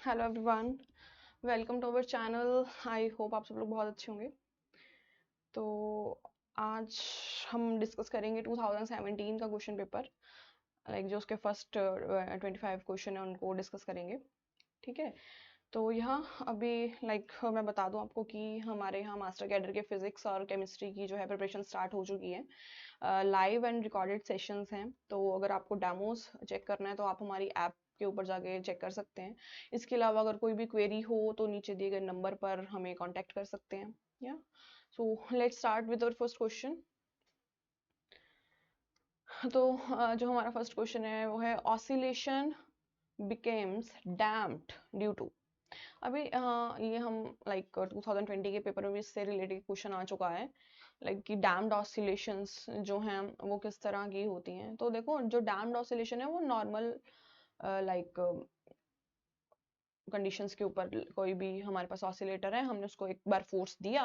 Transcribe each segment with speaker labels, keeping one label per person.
Speaker 1: Hello everyone, welcome to our channel. I hope आप सब लोग बहुत अच्छे होंगे। तो आज हम डिस्कस करेंगे 2017 का क्वेश्चन पेपर, लाइक जो उसके फर्स्ट 25 क्वेश्चन है उनको डिस्कस करेंगे। ठीक है, तो यहाँ अभी मैं बता दूं आपको कि हमारे यहाँ मास्टर कैडर के फिजिक्स और केमिस्ट्री की जो है प्रिपरेशन स्टार्ट हो चुकी है। लाइव एंड रिकॉर्डेड सेशंस हैं, तो अगर आपको डेमोज चेक करना है तो आप हमारी ऐप के ऊपर जाके चेक कर सकते हैं। इसके अलावा अगर कोई भी क्वेरी हो तो नीचे दिए गए नंबर पर हमें कांटेक्ट कर सकते हैं। या so let's start with our first question. तो जो हमारा फर्स्ट क्वेश्चन है वो है oscillation becames damped due to. अभी ये हम 2020 के पेपर में भी इससे रिलेटेड क्वेश्चन आ चुका है, कि डैम्ड ऑसिलेशंस जो हैं वो किस तरह की होती हैं। तो देखो, जो डैम्ड ऑसिलेशन है वो नॉर्मल लाइक कंडीशंस के ऊपर कोई भी हमारे पास ऑसिलेटर है, हमने उसको एक बार फोर्स दिया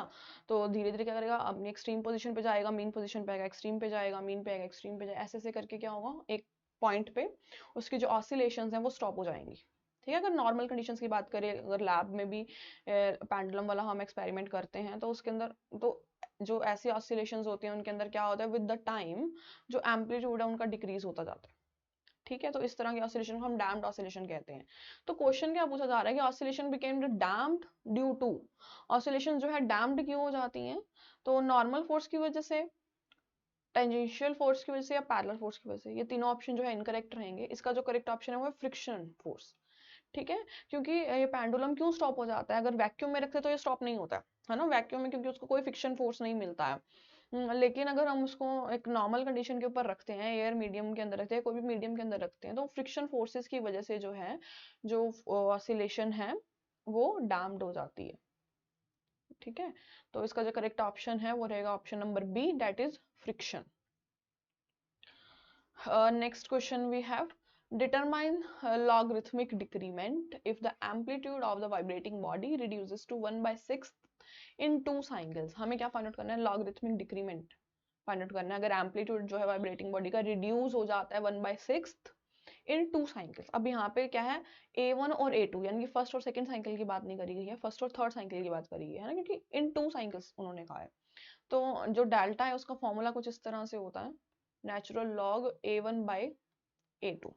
Speaker 1: तो धीरे धीरे क्या करेगा, अपनी एक्सट्रीम पोजीशन पे जाएगा, मीन पोजीशन पे आएगा, एक्सट्रीम पे जाएगा, मीन पे आएगा, एक्सट्रीम पे जाएगा, ऐसे ऐसे करके क्या होगा, एक पॉइंट पे उसकी जो ऑसिलेशंस हैं वो स्टॉप हो जाएंगी। ठीक है, अगर नॉर्मल कंडीशंस की बात करें, अगर लैब में भी पेंडुलम वाला हम एक्सपेरिमेंट करते हैं तो उसके अंदर तो जो ऐसी ऑसिलेशंस होती हैं उनके अंदर क्या होता है, विद द टाइम जो एम्पलीट्यूड है उनका डिक्रीज होता जाता है। ठीक है, तो इस तरह की ऑसिलेशन को हम डैम्प्ड ऑसिलेशन कहते हैं। तो क्वेश्चन क्या पूछा जा रहा है कि oscillation became damped due to, oscillation जो है डैम्प्ड क्यों हो जाती हैं। तो नॉर्मल फोर्स की वजह से, टेंजेंशियल फोर्स की वजह से या पैरेलल फोर्स की वजह से। ये तीनों ऑप्शन जो है इनकरेक्ट रहेंगे। इसका जो करेक्ट ऑप्शन है वो है फ्रिक्शन फोर्स। ठीक है, क्योंकि ये पेंडुलम क्यों स्टॉप हो जाता है, अगर वैक्यूम में रखते तो ये स्टॉप नहीं होता है ना, वैक्यूम में, क्योंकि उसको कोई फ्रिक्शन फोर्स नहीं मिलता है। लेकिन अगर हम उसको एक नॉर्मल कंडीशन के ऊपर रखते हैं, एयर मीडियम के अंदर रखते हैं, कोई भी मीडियम के अंदर रखते हैं, तो फ्रिक्शन फोर्सेस की वजह से जो है, जो ऑसिलेशन है वो डैम्प्ड हो जाती है। ठीक है, तो इसका जो करेक्ट ऑप्शन है वो रहेगा option number B, that is friction. Next question we have, determine logarithmic decrement if the amplitude of the vibrating body reduces to 1/6 in 2 cycles। हमें क्या फाइंड आउट करना है, लॉगरिथमिक डिक्रीमेंट फाइंड आउट करना है अगर एम्पलीट्यूड जो है vibrating body का रिड्यूस हो जाता है 1/6 इन 2 साइकिल्स। अब यहाँ पे क्या है, A1 और A2 यानी कि फर्स्ट और सेकंड साइकिल की बात नहीं करी गई है, फर्स्ट और थर्ड साइकिल की बात करी गई है ना, क्योंकि इन 2 साइकिल्स उन्होंने कहा है। तो जो डेल्टा है उसका फॉर्मूला कुछ इस तरह से होता है, नेचुरल लॉग A1/A2।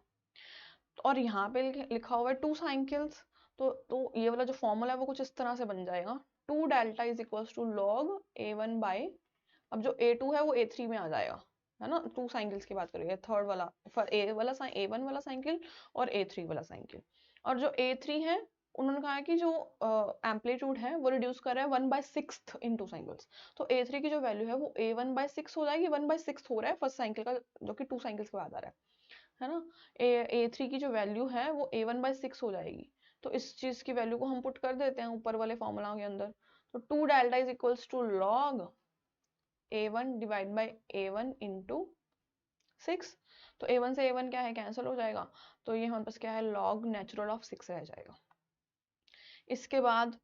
Speaker 1: और यहाँ पे लिखा हुआ है 2 साइकिल्स, तो ये वाला जो फॉर्मूला है वो कुछ इस तरह से बन जाएगा, 2 delta is equals to log A1 अब जो A2 है वो A3 में आ जाएगा, है ना। 2 साइकिल्स की बात करेंगे, थर्ड वाला A1 वाला साइकिल और A3 वाला साइकिल। और जो A3 है उन्होंने कहा है कि जो एम्पलीट्यूड है वो रिड्यूस कर रहा है 1/6 इन 2 साइकिल्स। तो A3 की जो वैल्यू है वो A1/6 हो जाएगी, 1/6 हो रहा है फर्स्ट साइकिल का, जो कि 2 साइकिल्स के बाद आ रहा है ना। A3 की जो वैल्यू है वो A1/6 हो जाएगी। तो इस चीज की वैल्यू को हम पुट कर देते हैं ऊपर वाले फॉर्मूला के अंदर। तो 2 delta is equals to log A1 divide by A1 into 6। तो A1 से A1 क्या है, कैंसिल हो जाएगा, तो ये हमारे पास क्या है, लॉग नेचुरल ऑफ 6 रह जाएगा। इसके बाद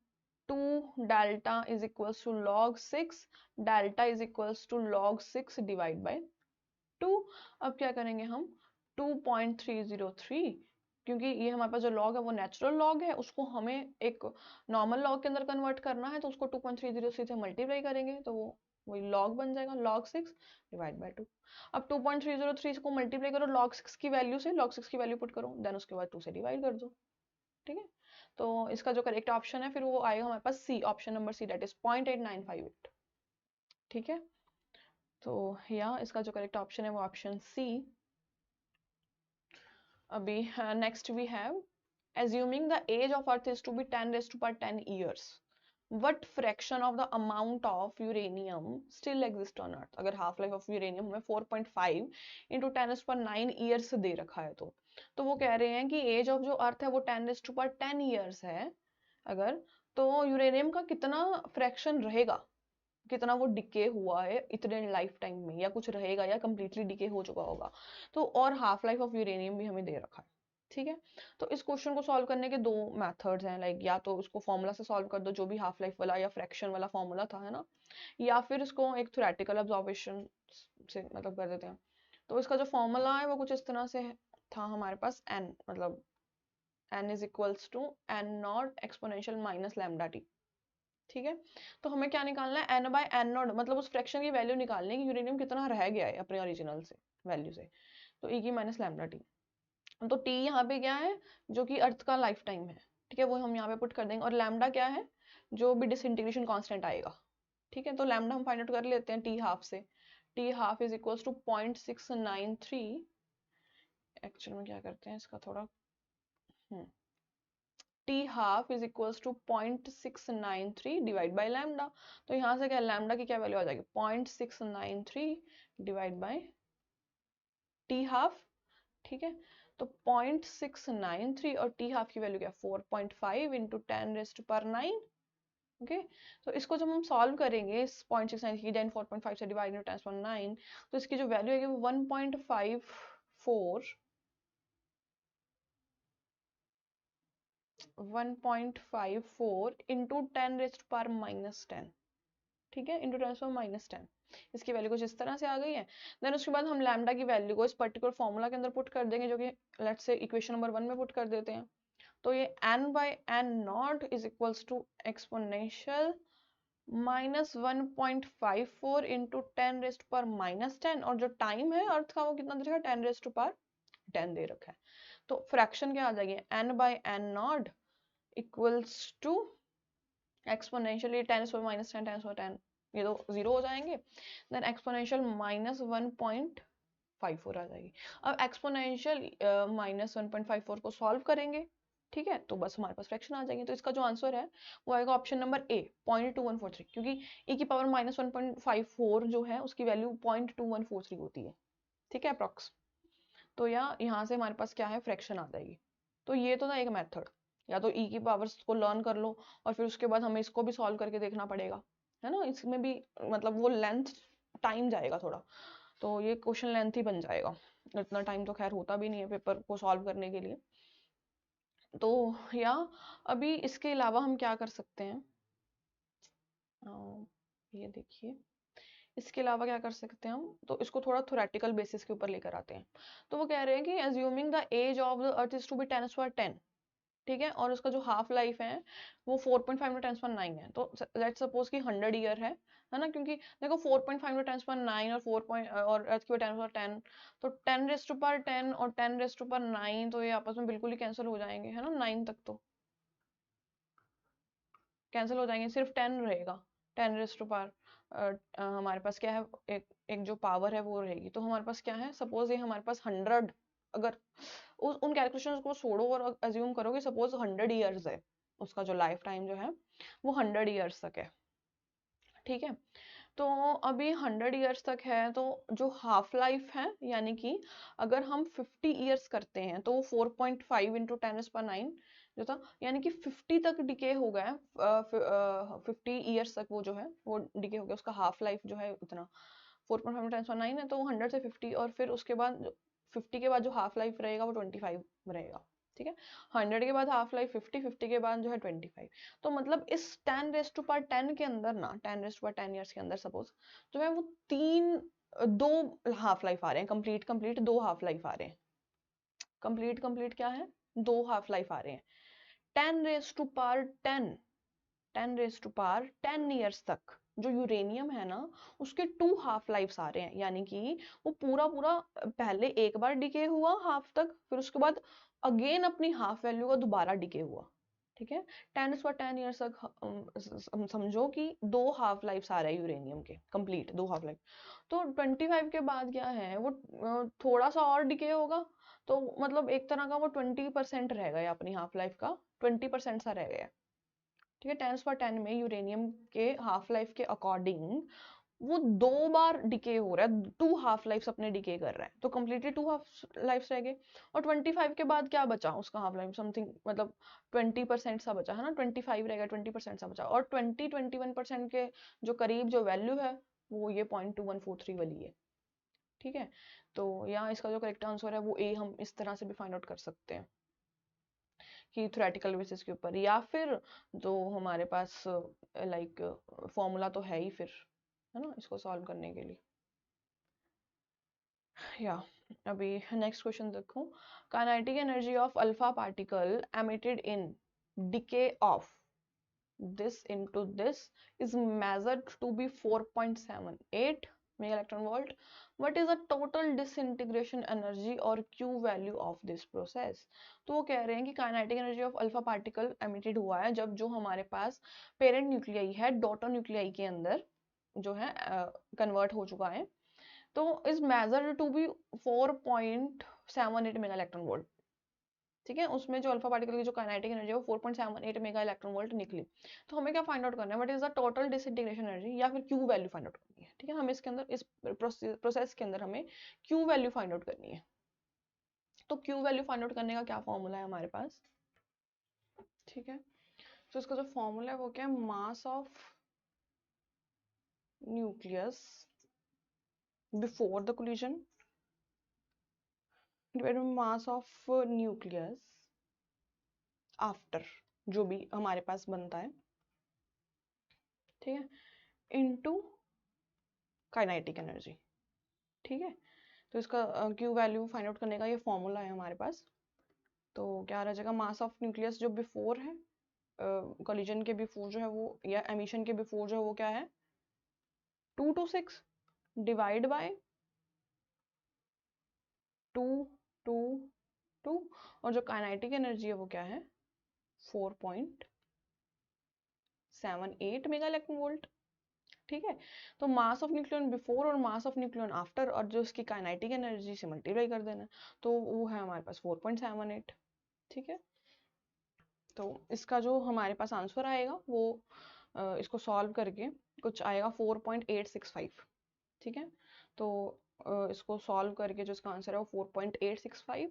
Speaker 1: 2 delta is equals to log 6, delta is equals to log 6 divide by 2। अब क्या करेंगे हम, 2.303, क्योंकि ये हमारे पास जो लॉग है वो नेचुरल लॉग है, उसको हमें एक नॉर्मल लॉग के अंदर कन्वर्ट करना है, तो उसको 2.303 से मल्टीप्लाई करेंगे तो वो वही लॉग बन जाएगा, log 6 डिवाइड बाई 2। अब 2.303 को मल्टीप्लाई करो log 6 की वैल्यू से, log 6 की वैल्यू पुट करो, देन उसके बाद 2 से डिवाइड कर दो। ठीक है, तो इसका जो करेक्ट ऑप्शन है फिर वो आएगा हमारे पास C, option number C, that is 0.8958। ठीक है, तो या इसका जो करेक्ट ऑप्शन है वो ऑप्शन सी। अभी next we have, assuming the age of earth is to be 10 raised to power 10 years, what fraction of the amount of uranium still exists on earth। अगर हाफ लाइफ ऑफ यूरेनियम हमें 4.5 into 10 raised to power 9 years they रखा है, तो वो कह रहे हैं कि एज ऑफ जो अर्थ है वो 10 raised to power 10 ईयर्स है अगर, तो यूरेनियम का कितना फ्रैक्शन रहेगा, कितना वो डिके हुआ है इतने लाइफ टाइम में, या कुछ रहेगा या कंप्लीटली डिके हो चुका होगा। तो और हाफ लाइफ ऑफ यूरेनियम भी हमें दे रखा है। ठीक है, तो इस क्वेश्चन को सॉल्व करने के दो मेथड्स हैं, या तो उसको फॉर्मूला से सॉल्व कर दो, जो भी हाफ लाइफ वाला या फ्रैक्शन वाला फॉर्मूला था, है ना, या फिर इसको एक थ्योरेटिकल ऑब्जर्वेशन से कर देते हैं। तो इसका जो फॉर्मूला है वो कुछ इस तरह से था हमारे पास, N n is equals to n naught exponential minus lambda T. ठीक है, तो हमें क्या निकालना है, n बाय n नॉट, मतलब उस फ्रैक्शन की वैल्यू निकालनी है कि यूरेनियम कितना रह गया है अपने ओरिजिनल से वैल्यू से, तो e की माइनस लैम्डा टी। तो t यहाँ पे क्या है, जो कि अर्थ का लाइफ टाइम है, ठीक है, वो हम यहाँ पे पुट कर देंगे, और लैम्डा क्या है, जो भी डिसइंटीग्रेशन कांस्टेंट आएगा। ठीक है, तो लैम्डा हम फाइंड आउट कर लेते हैं t हाफ से, t half is equals to 0.693, actual में क्या करते हैं इसका थोड़ा, t half is equals to 0.693 divide by lambda. तो यहाँ से क्या लैम्डा की क्या वैल्यू आ जाएगी, 0.693 डिवाइड बाय t हाफ। ठीक है, तो 0.693 और t हाफ की वैल्यू क्या, 4.5 इंटू 10⁻⁹। ओके, तो इसको जब हम सॉल्व करेंगे इस 0.693 की, देन 4.5 से डिवाइड इंटू 10⁻⁹, तो इसकी जो वैल्यू है वो 1.54 इंटू 10⁻⁻10। ठीक है, इंटू 10⁻⁻10, इसकी वैल्यू कुछ इस तरह से आ गई है। देन उसके बाद हम लैम्डा की वैल्यू को इस पर्टिकुलर फॉर्मूला के अंदर पुट कर देंगे, जो कि लेट्स से इक्वेशन नंबर 1 में पुट कर देते हैं। तो ये n by n naught is equals to exponential minus 1.54 into 10⁻⁻10, और जो टाइम है अर्थ का वो कितना दे रखा है, 10⁻10 दे रखा है। तो फ्रैक्शन क्या आ जाएगी, n by n naught equals to exponentially 10⁻⁻10 10⁻10, ये तो जीरो हो जाएंगे, देन एक्सपोनेंशियल माइनस 1.54 आ जाएगी। अब एक्सपोनेंशियल माइनस 1.54 को सॉल्व करेंगे, ठीक है, तो बस हमारे पास फ्रैक्शन आ जाएंगे। तो इसका जो आंसर है वो आएगा ऑप्शन नंबर ए, 0.2143, क्योंकि e की पावर माइनस 1.54 जो है उसकी वैल्यू 0.2143 होती है। ठीक है, अप्रॉक्स। तो यहाँ से हमारे पास क्या है, फ्रैक्शन आ जाएगी। तो ये तो था एक मेथड, या तो e की पावर्स को लर्न कर लो और फिर उसके बाद हमें इसको भी सॉल्व करके देखना पड़ेगा, है ना, इसमें भी मतलब वो लेंथ टाइम जाएगा थोड़ा, तो ये क्वेश्चन लेंथ ही बन जाएगा, इतना टाइम तो खैर होता भी नहीं है पेपर को सॉल्व करने के लिए। तो या अभी इसके अलावा हम क्या कर सकते हैं, ये देखिए, इसके अलावा क्या कर सकते हैं हम, तो इसको थोड़ा थ्योरेटिकल बेसिस के ऊपर लेकर आते हैं। तो वो कह रहे हैं कि assuming the age of the earth is to be 10⁻10, ठीक है, और उसका जो हाफ लाइफ है वो 4.5 × 10⁻9 है, तो लेट्स सपोज कि 100 ईयर है ना, क्योंकि देखो 4.5 × 10⁻9 और 4 और अर्थ की 10⁻10, तो 10⁻10 और 10⁻9 तो ये आपस में बिल्कुल ही कैंसिल हो जाएंगे, है ना, 9 तक तो कैंसिल हो जाएंगे, सिर्फ 10 रहेगा, 10⁻, हमारे पास क्या है, एक जो पावर है वो रहेगी। तो हमारे पास क्या है, सपोज ये हमारे पास 100, अगर उन कैलकुलेशंस को छोड़ो और अज्यूम करो कि सपोज 100 ईयर्स है, उसका जो लाइफ टाइम जो है वो 100 ईयर्स तक है। ठीक है, तो अभी 100 ईयर्स तक है, तो जो हाफ लाइफ है, यानी कि अगर हम 50 ईयर्स करते हैं तो 4.5 इंटू 10⁻9 जो था, यानी कि 50 तक डिके हो गया, 50 ईयर्स तक वो जो है वो डिके हो गया, उसका हाफ लाइफ जो है उतना 4.5 10⁻9 है, तो 100 से 50, और फिर उसके बाद 50 के बाद जो हाफ लाइफ रहेगा वो 25 रहेगा। ठीक है, 100 के बाद हाफ लाइफ 50, 50 के बाद जो है 25। तो मतलब इस 10⁻10 के अंदर ना, 10⁻10 ईयर्स के अंदर सपोज जो है वो दो हाफ लाइफ आ रहे हैं, कंप्लीट दो हाफ लाइफ आ रहे हैं, कंप्लीट क्या है, दो हाफ लाइफ आ रहे हैं, 10⁻10 10⁻10 ईयर्स तक जो यूरेनियम है ना उसके 2 हाफ लाइफ्स आ रहे हैं, यानी कि वो पूरा पूरा पहले एक बार डिके हुआ हाफ तक, फिर उसके बाद अगेन अपनी हाफ वैल्यू का दोबारा डिके हुआ। ठीक है, 10⁻10 ईयर्स तक समझो कि दो हाफ लाइफ्स आ रहे हैं यूरेनियम के, कंप्लीट दो हाफ लाइफ। तो 25 के बाद क्या है, वो थोड़ा सा और डिके होगा, तो मतलब एक तरह का वो 20% रह गया अपनी हाफ लाइफ का, 20% सा रह गया। ठीक है, 10⁻10 में यूरेनियम के हाफ लाइफ के अकॉर्डिंग वो दो बार डिके हो रहा है, 2 हाफ लाइफ्स अपने डिके कर रहा है, तो कम्प्लीटली 2 हाफ लाइफ्स रह गए। और 25 के बाद क्या बचा उसका हाफ लाइफ, समथिंग मतलब 20% सा बचा, है ना, 25 रहेगा, 20% सा बचा, और 21% के जो करीब जो वैल्यू है वो ये 0.2143 वाली है। ठीक है, तो यहाँ इसका जो करेक्ट आंसर है वो ए हम इस तरह से भी फाइंड आउट कर सकते हैं कि थ्योरेटिकल बेसिस के ऊपर, या फिर जो हमारे पास लाइक फॉर्मूला तो है ही फिर, है ना, इसको सॉल्व करने के लिए। या अभी नेक्स्ट क्वेश्चन देखो, kinetic energy of alpha particle emitted in decay of this into this is measured to be 4.78 mega electron volt. What is the total disintegration energy or Q value of this process? तो वो कह रहे हैं कि kinetic energy of alpha particle emitted हुआ है जब जो हमारे पास पेरेंट न्यूक्लियाई है डॉटर न्यूक्लियाई के अंदर जो है कन्वर्ट हो चुका है, तो is measured to be 4.78 mega electron volt. ठीक है, उसमें जो अल्फा पार्टिकल की जो काइनेटिक एनर्जी है वो 4.78 मेगा इलेक्ट्रॉन वोल्ट निकली। तो हमें क्या फाइंड आउट करना है, what is the total disintegration energy या फिर क्यू वैल्यू फाइंड आउट करनी है। ठीक है, हमें इसके अंदर इस प्रोसेस के अंदर हमें क्यू वैल्यू फाइंड आउट करनी है। तो क्यू वैल्यू फाइंड आउट करने का क्या फॉर्मूला है हमारे पास। ठीक है, तो इसका जो फॉर्मूला है वो क्या है, mass of nucleus before the collision divided by mass of nucleus after, जो भी हमारे पास बनता है। ठीक है, इनटू काइनेटिक एनर्जी। ठीक है, तो इसका क्यू वैल्यू फाइंड आउट करने का ये फॉर्मूला है हमारे पास। तो क्या रह जाएगा, मास ऑफ न्यूक्लियस जो बिफोर है कोलिजन के बिफोर जो है वो, या एमिशन के बिफोर जो है वो क्या है 226 डिवाइड बाय 222, और जो काइनेटिक एनर्जी है वो क्या है 4.78 मेगा इलेक्ट्रॉन वोल्ट। ठीक है, तो मास ऑफ न्यूक्लियन बिफोर और मास ऑफ न्यूक्लियन आफ्टर और जो उसकी काइनेटिक एनर्जी से मल्टीप्लाई कर देना, तो वो है हमारे पास 4.78। ठीक है, तो इसका जो हमारे पास आंसर आएगा वो इसको सॉल्व करके कुछ आएगा 4.865। ठीक है, तो इसको सॉल्व करके जो इसका आंसर है वो 4.865,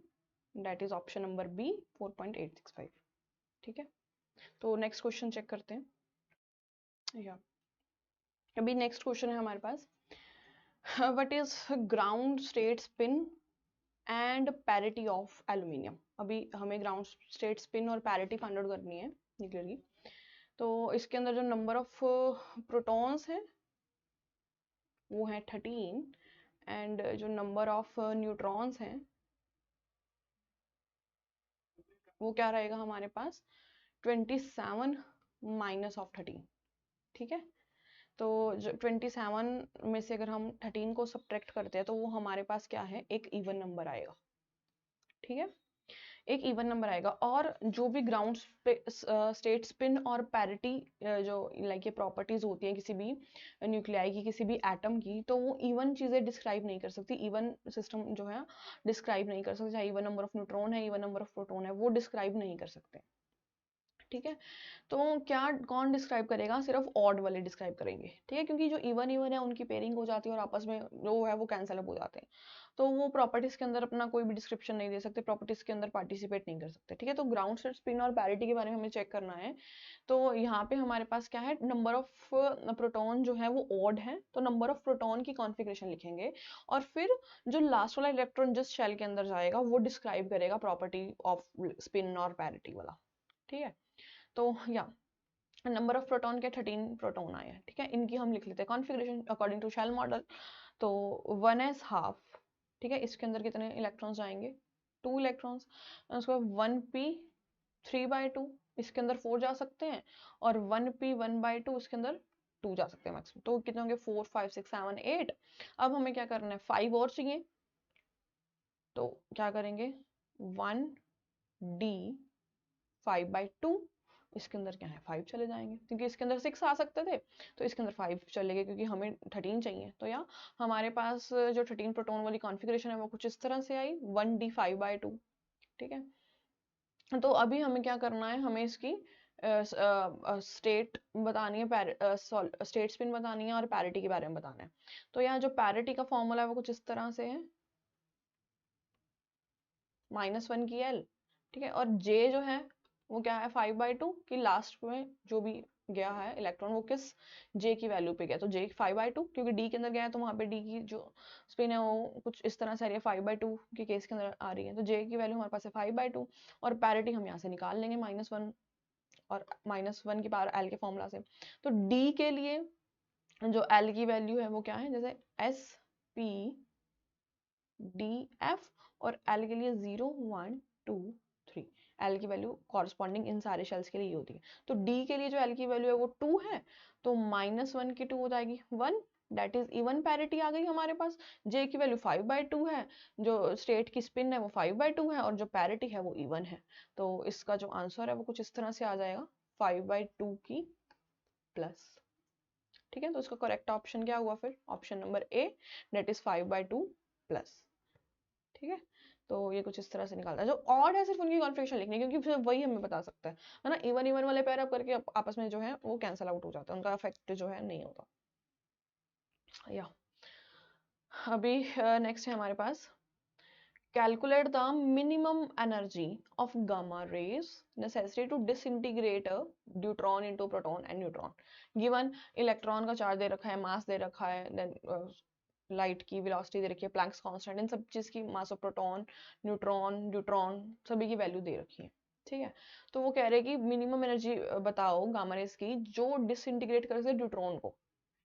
Speaker 1: that is option number B 4.865। ठीक है, तो नेक्स्ट क्वेश्चन चेक करते हैं। या अभी नेक्स्ट क्वेश्चन है हमारे पास, what is ground state spin and parity of aluminium. अभी हमें ग्राउंड स्टेट स्पिन और पैरिटी फाइंड आउट करनी है न्यूक्लियर की। तो इसके अंदर जो नंबर ऑफ प्रोटॉन्स हैं वो है 13, एंड जो नंबर ऑफ न्यूट्रॉन्स हैं वो क्या रहेगा हमारे पास 27 माइनस ऑफ 13। ठीक है, तो जो 27 में से अगर हम 13 को सब्ट्रैक्ट करते हैं तो वो हमारे पास क्या है, एक इवन नंबर आएगा। ठीक है, एक इवन नंबर आएगा, और जो भी ग्राउंड स्टेट स्पिन और पैरिटी जो लाइक ये प्रॉपर्टीज होती हैं किसी भी न्यूक्लियाई की, किसी भी एटम की, तो वो इवन चीजें डिस्क्राइब नहीं कर सकती, इवन सिस्टम जो है डिस्क्राइब नहीं कर सकते, चाहे इवन नंबर ऑफ न्यूट्रॉन है इवन नंबर ऑफ प्रोटॉन है वो डिस्क्राइब नहीं कर सकते। ठीक है, तो क्या कौन डिस्क्राइब करेगा, सिर्फ ऑड वाले डिस्क्राइब करेंगे। ठीक है, क्योंकि जो इवन इवन है उनकी पेयरिंग हो जाती है और आपस में जो है वो कैंसल अप हो जाते हैं, तो वो प्रॉपर्टीज के अंदर अपना कोई भी डिस्क्रिप्शन नहीं दे सकते, प्रॉपर्टीज के अंदर पार्टिसिपेट नहीं कर सकते। ठीक है, तो ग्राउंड स्टेट स्पिन और पैरिटी के बारे में हमें चेक करना है। तो यहाँ पे हमारे पास क्या है, नंबर ऑफ प्रोटॉन जो है वो ऑड है, तो नंबर ऑफ प्रोटॉन की कॉन्फ़िगरेशन लिखेंगे, और फिर जो लास्ट वाला इलेक्ट्रॉन जिस शेल के अंदर जाएगा वो डिस्क्राइब करेगा प्रॉपर्टी ऑफ स्पिन और पैरिटी वाला। ठीक है, तो या नंबर ऑफ प्रोटॉन के 13 प्रोटॉन आए हैं। ठीक है, इनकी हम लिख लेते हैं configuration according to shell model. तो 1s हाफ, ठीक है, इसके अंदर कितने इलेक्ट्रॉन्स आएंगे 2 इलेक्ट्रॉन्स, उसके बाद 1p 3/2, इसके अंदर 4 जा सकते हैं, और 1p 1/2 इसके अंदर 2 जा सकते हैं मैक्सिमम, तो कितने होंगे 4 5 6 7 8। अब हमें क्या करना है 5 और चाहिए, तो क्या करेंगे 1d 5/2, इसके अंदर क्या है 5 चले जाएंगे, क्योंकि इसके अंदर 6 आ सकते थे तो इसके अंदर 5 चले गए, क्योंकि हमें 13 चाहिए। तो या हमारे पास जो 13 प्रोटॉन वाली कॉन्फ़िगरेशन है वो कुछ इस तरह से आई 1d 5/2। ठीक है, तो अभी हमें क्या करना है, हमें इसकी स्टेट बतानी है, स्टेट स्पिन बतानी है और पैरिटी के बारे में बताना है। तो यहाँ जो पैरिटी का फॉर्मूला है वो कुछ इस तरह से है -1 की L। ठीक है, और J जो है वो क्या है 5/2 की लास्ट में जो भी गया है इलेक्ट्रॉन वो किस J की वैल्यू पे गया, तो J 5/2, क्योंकि D के अंदर गया है तो वहाँ पे D की जो स्पिन है वो कुछ इस तरह से आ रही है 5/2 के केस के अंदर आ रही है, तो J की वैल्यू हमारे पास है 5/2, और पैरिटी हम यहाँ से निकाल लेंगे -1 और -1 की पावर L के फॉर्मूला से। तो D के लिए जो L की वैल्यू है वो क्या है, जैसे SP DF, और L के लिए 0 1 2 3। L की वैल्यू कॉरस्पॉन्डिंग इन सारे शेल्स के लिए ये होती है। तो D के लिए जो L की वैल्यू है वो 2 है, तो -1 की 2 हो जाएगी 1, दैट इज इवन पैरिटी आ गई हमारे पास। J की वैल्यू 5/2 है, जो स्टेट की स्पिन है वो 5/2 है, और जो पैरिटी है वो इवन है। तो इसका जो आंसर है वो कुछ इस तरह से आ जाएगा 5/2 की प्लस। ठीक है, तो इसका करेक्ट ऑप्शन क्या हुआ फिर? Option number A, that is 5/2 plus. ठीक है, तो ये कुछ इस तरह से निकालता है। जो ऑड है सिर्फ उनकी कॉन्फ़िगरेशन लिखनी है, क्योंकि सिर्फ वही हमें बता सकता है ना। इवन इवन वाले पेयर अप करके आपस में जो है वो कैंसिल आउट हो जाता है, उनका इफेक्ट जो है नहीं होता। या अभी नेक्स्ट है हमारे पास, calculate the minimum energy of gamma rays necessary to disintegrate a deuteron into proton and neutron। given electron का चार्ज दे रखा है, मास दे रखा है, देन लाइट की वेलोसिटी दे रखी है, प्लैंक्स कांस्टेंट, इन सब चीज की, mass of proton, neutron, deuteron, सभी की वैल्यू दे रखी है। ठीक है, तो वो कह रहे हैं कि मिनिमम एनर्जी बताओ गामा रेस की जो डिसइंटीग्रेट कर सके ड्यूट्रॉन को।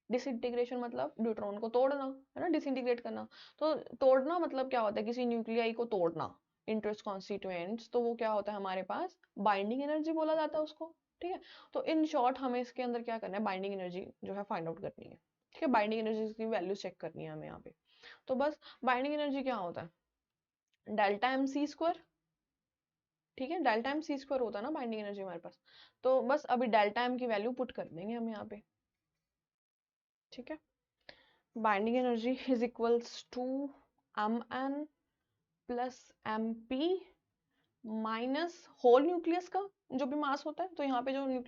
Speaker 1: डिसइंटीग्रेशन मतलब न्यूट्रॉन को तोड़ना है ना, डिसइंटीग्रेट करना। तो तोड़ना मतलब क्या होता है? किसी न्यूक्लियाई को तोड़ना इंटू इट्स कॉन्स्टिट्यूएंट्स, तो वो क्या होता है हमारे पास? बाइंडिंग एनर्जी बोला जाता है उसको। ठीक है, तो इन शॉर्ट हमें इसके अंदर क्या करना है? बाइंडिंग एनर्जी जो है फाइंड आउट करनी है। ठीक है, बाइंडिंग एनर्जी की वैल्यू चेक करनी है हमें यहाँ पे। तो बस बाइंडिंग एनर्जी क्या होता है? Delta M C square. ठीक है, डेल्टा एम सी स्क्वायर होता है ना बाइंडिंग एनर्जी हमारे पास। तो बस अभी डेल्टा एम की वैल्यू पुट कर देंगे हम यहाँ पे। ठीक है, binding energy is equals to mn plus mp minus whole nucleus का जो भी मास होता है। तो यहाँ पे जो हम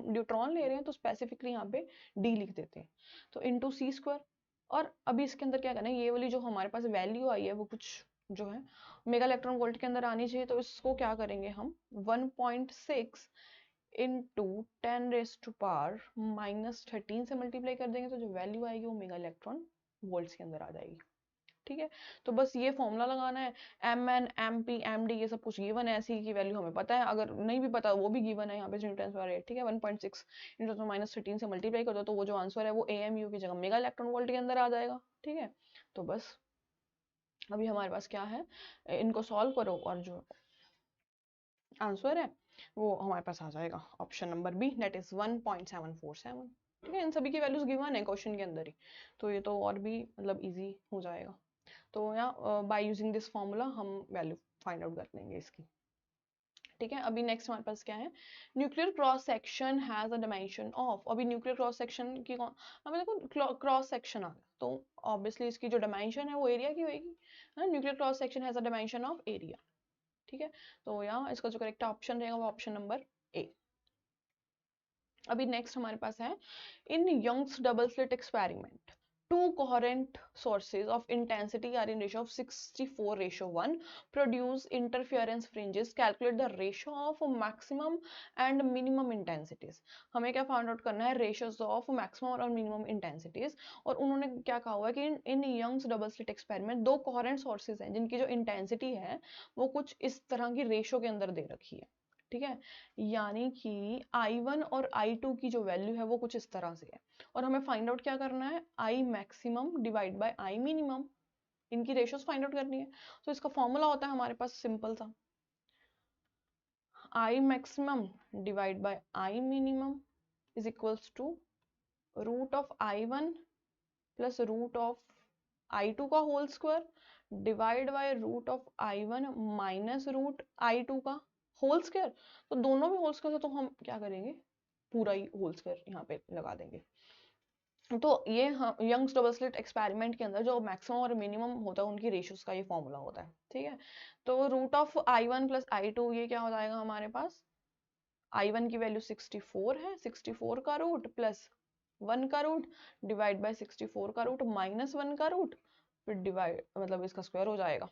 Speaker 1: न्यूट्रॉन ले रहे हैं तो स्पेसिफिकली यहाँ पे d लिख देते हैं, तो इंटू सी स्क्वायर। और अभी इसके अंदर क्या करना है? ये वाली जो हमारे पास वैल्यू आई है वो कुछ जो है मेगा इलेक्ट्रॉन वोल्ट के अंदर आनी चाहिए। तो इसको क्या करेंगे हम? 1.6 इंटू 10⁻⁻13 से मल्टीप्लाई कर देंगे, तो जो वैल्यू आएगी वो मेगा इलेक्ट्रॉन वोल्ट्स के अंदर आ जाएगी। ठीक है, तो बस ये फॉर्मूला लगाना है। M N M P M D ये सब कुछ गिवन है, ऐसी की वैल्यू हमें पता है, अगर नहीं भी पता वो भी गिवन है यहाँ पे न्यूटन पर रेट। ठीक है, 1.6 इंटू -13 से मल्टीप्लाई कर दो, तो वो जो आंसर है वो ए एम यू की जगह मेगा इलेक्ट्रॉन वोल्ट के अंदर आ जाएगा। ठीक है, तो बस अभी हमारे पास क्या है? इनको सॉल्व करो और जो आंसर है वो हमारे पास आ जाएगा option number B, that is 1.747। ठीक है, इन सभी की वैल्यूज गिवन है क्वेश्चन के अंदर ही, तो ये तो और भी मतलब इजी हो जाएगा। तो यहाँ बाय यूजिंग दिस फॉर्मूला हम वैल्यू फाइंड आउट कर लेंगे इसकी। ठीक है, अभी नेक्स्ट हमारे पास क्या है? Nuclear cross section has a dimension of. अभी न्यूक्लियर क्रॉस सेक्शन की हमें देखो क्रॉस सेक्शन आ गया, तो ऑब्वियसली इसकी जो डायमेंशन है वो एरिया की होगी है। Nuclear cross section has a dimension of area. ठीक है, तो यहाँ इसका जो करेक्ट ऑप्शन रहेगा वो ऑप्शन नंबर ए। अभी नेक्स्ट हमारे पास है, in Young's double slit experiment two coherent sources of intensity are in ratio of 64:1 produce interference fringes, calculate the ratio of maximum and minimum intensities। हमें क्या फाइंड आउट करना है? रेशियोज ऑफ मैक्सिमम और minimum intensities. और उन्होंने क्या कहा हुआ है कि in Young's double slit experiment दो कोहेरेंट सोर्सेज हैं जिनकी जो इंटेंसिटी है वो कुछ इस तरह की रेशियो के अंदर दे रखी है। ठीक है, यानी कि I1 और I2 की जो वैल्यू है वो कुछ इस तरह से है, और हमें फाइंड आउट क्या करना है? I maximum divide by I minimum, इनकी रेशियोज फाइंड आउट करनी है। तो इसका फॉर्मूला होता है हमारे पास सिंपल सा, I maximum divide by I minimum is equals to root of I1 plus root of I2 का whole square divide by root of I1 minus root I2 का होल स्क्वायर। तो दोनों भी होल स्क्वायर है, तो हम क्या करेंगे? पूरा ही होल स्क्वायर यहाँ पे लगा देंगे। तो ये यंग्स डबल स्लिट एक्सपेरिमेंट के अंदर जो मैक्सिमम और मिनिमम होता है उनकी रेशियोज का ये फॉर्मूला होता है। ठीक है, तो root of I1 plus I2 ये क्या हो जाएगा हमारे पास? I1 की वैल्यू 64 है, 64 का रूट प्लस 1 का रूट डिवाइड बाय 64 का रूट माइनस 1 का रूट, फिर डिवाइड मतलब इसका स्क्वायर हो जाएगा।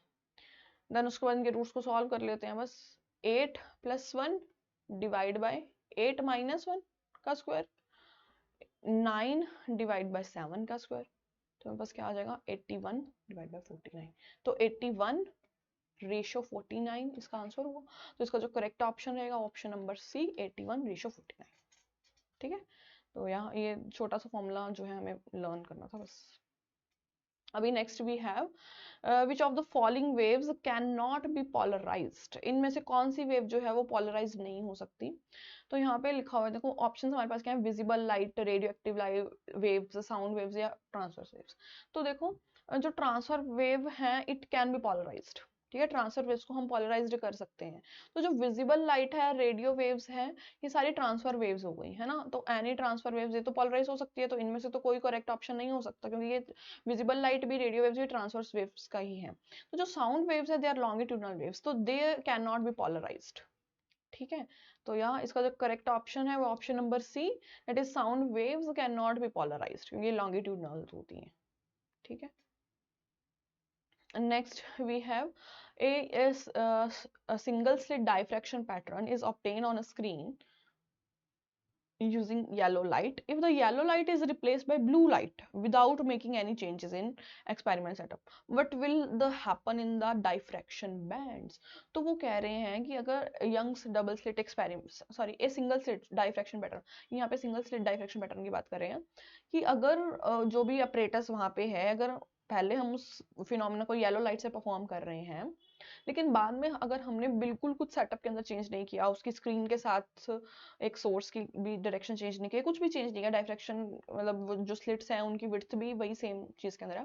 Speaker 1: देन उसके बाद इनके रूट्स को सॉल्व कर लेते हैं। बस 8 प्लस 1 डिवाइड बाय 8 माइनस 1 का स्क्वायर, 9 डिवाइड बाय 7 का स्क्वायर, तो मेरे पास क्या आ जाएगा? 81 डिवाइड बाय 49। तो 81 रेशो 49 इसका आंसर होगा। तो इसका जो करेक्ट ऑप्शन रहेगा ऑप्शन नंबर सी, 81 रेशो 49। ठीक है, तो यहाँ ये छोटा सा फॉर्मूला जो है हमें लर्न करना था बस। अभी next we have which of the following waves can not be polarised, इनमें से कौन सी वेव जो है वो पोलराइज नहीं हो सकती। तो यहाँ पे लिखा हुआ है, देखो ऑप्शन हमारे पास क्या है, visible light, radio active light waves, sound waves या ट्रांसवर्स वेव्स। तो देखो जो ट्रांसफर वेव है इट कैन बी पोलराइज्ड, ठीक है, ट्रांसफर वेव्स को हम पोलराइज्ड कर सकते हैं। तो जो विजिबल लाइट है, रेडियो वेव्स है, ये सारी ट्रांसफर वेव्स हो गई है ना, तो एनी ट्रांसफर वेव्स ये तो पोलराइज हो सकती है, तो इनमें से तो कोई करेक्ट ऑप्शन नहीं हो सकता, क्योंकि ये विजिबल लाइट भी, रेडियो वेव्स भी ट्रांसवर्स वेव्स का ही है। तो जो साउंड वेव्स है दे आर लॉन्गिट्यूडनल वेव्स, तो they can not be polarised, ठीक है। तो यहाँ इसका जो करेक्ट ऑप्शन है वो option number C, that is sound waves can not be polarised, क्योंकि ये लॉन्गिट्यूडनल होती हैं, ठीक है। Next we have a single slit diffraction pattern is obtained on a screen using yellow light. If the yellow light is replaced by blue light without making any changes in experiment setup, what will the happen in the diffraction bands? तो वो कह रहे हैं कि अगर Young's double slit experiment, sorry a single slit diffraction pattern, यहाँ पे single slit diffraction pattern की बात कर रहे हैं कि अगर जो भी अपरेटस वहाँ पे है, अगर पहले हम उस फिनोमेना को येलो लाइट से परफॉर्म कर रहे हैं, लेकिन बाद में अगर हमने बिल्कुल कुछ सेटअप के अंदर चेंज नहीं किया, उसकी स्क्रीन के साथ एक सोर्स की भी डायरेक्शन चेंज नहीं किया, कुछ भी चेंज नहीं किया, डायफ्रैक्शन मतलब जो स्लिट्स हैं उनकी विड्थ भी वही सेम चीज के अंदर है,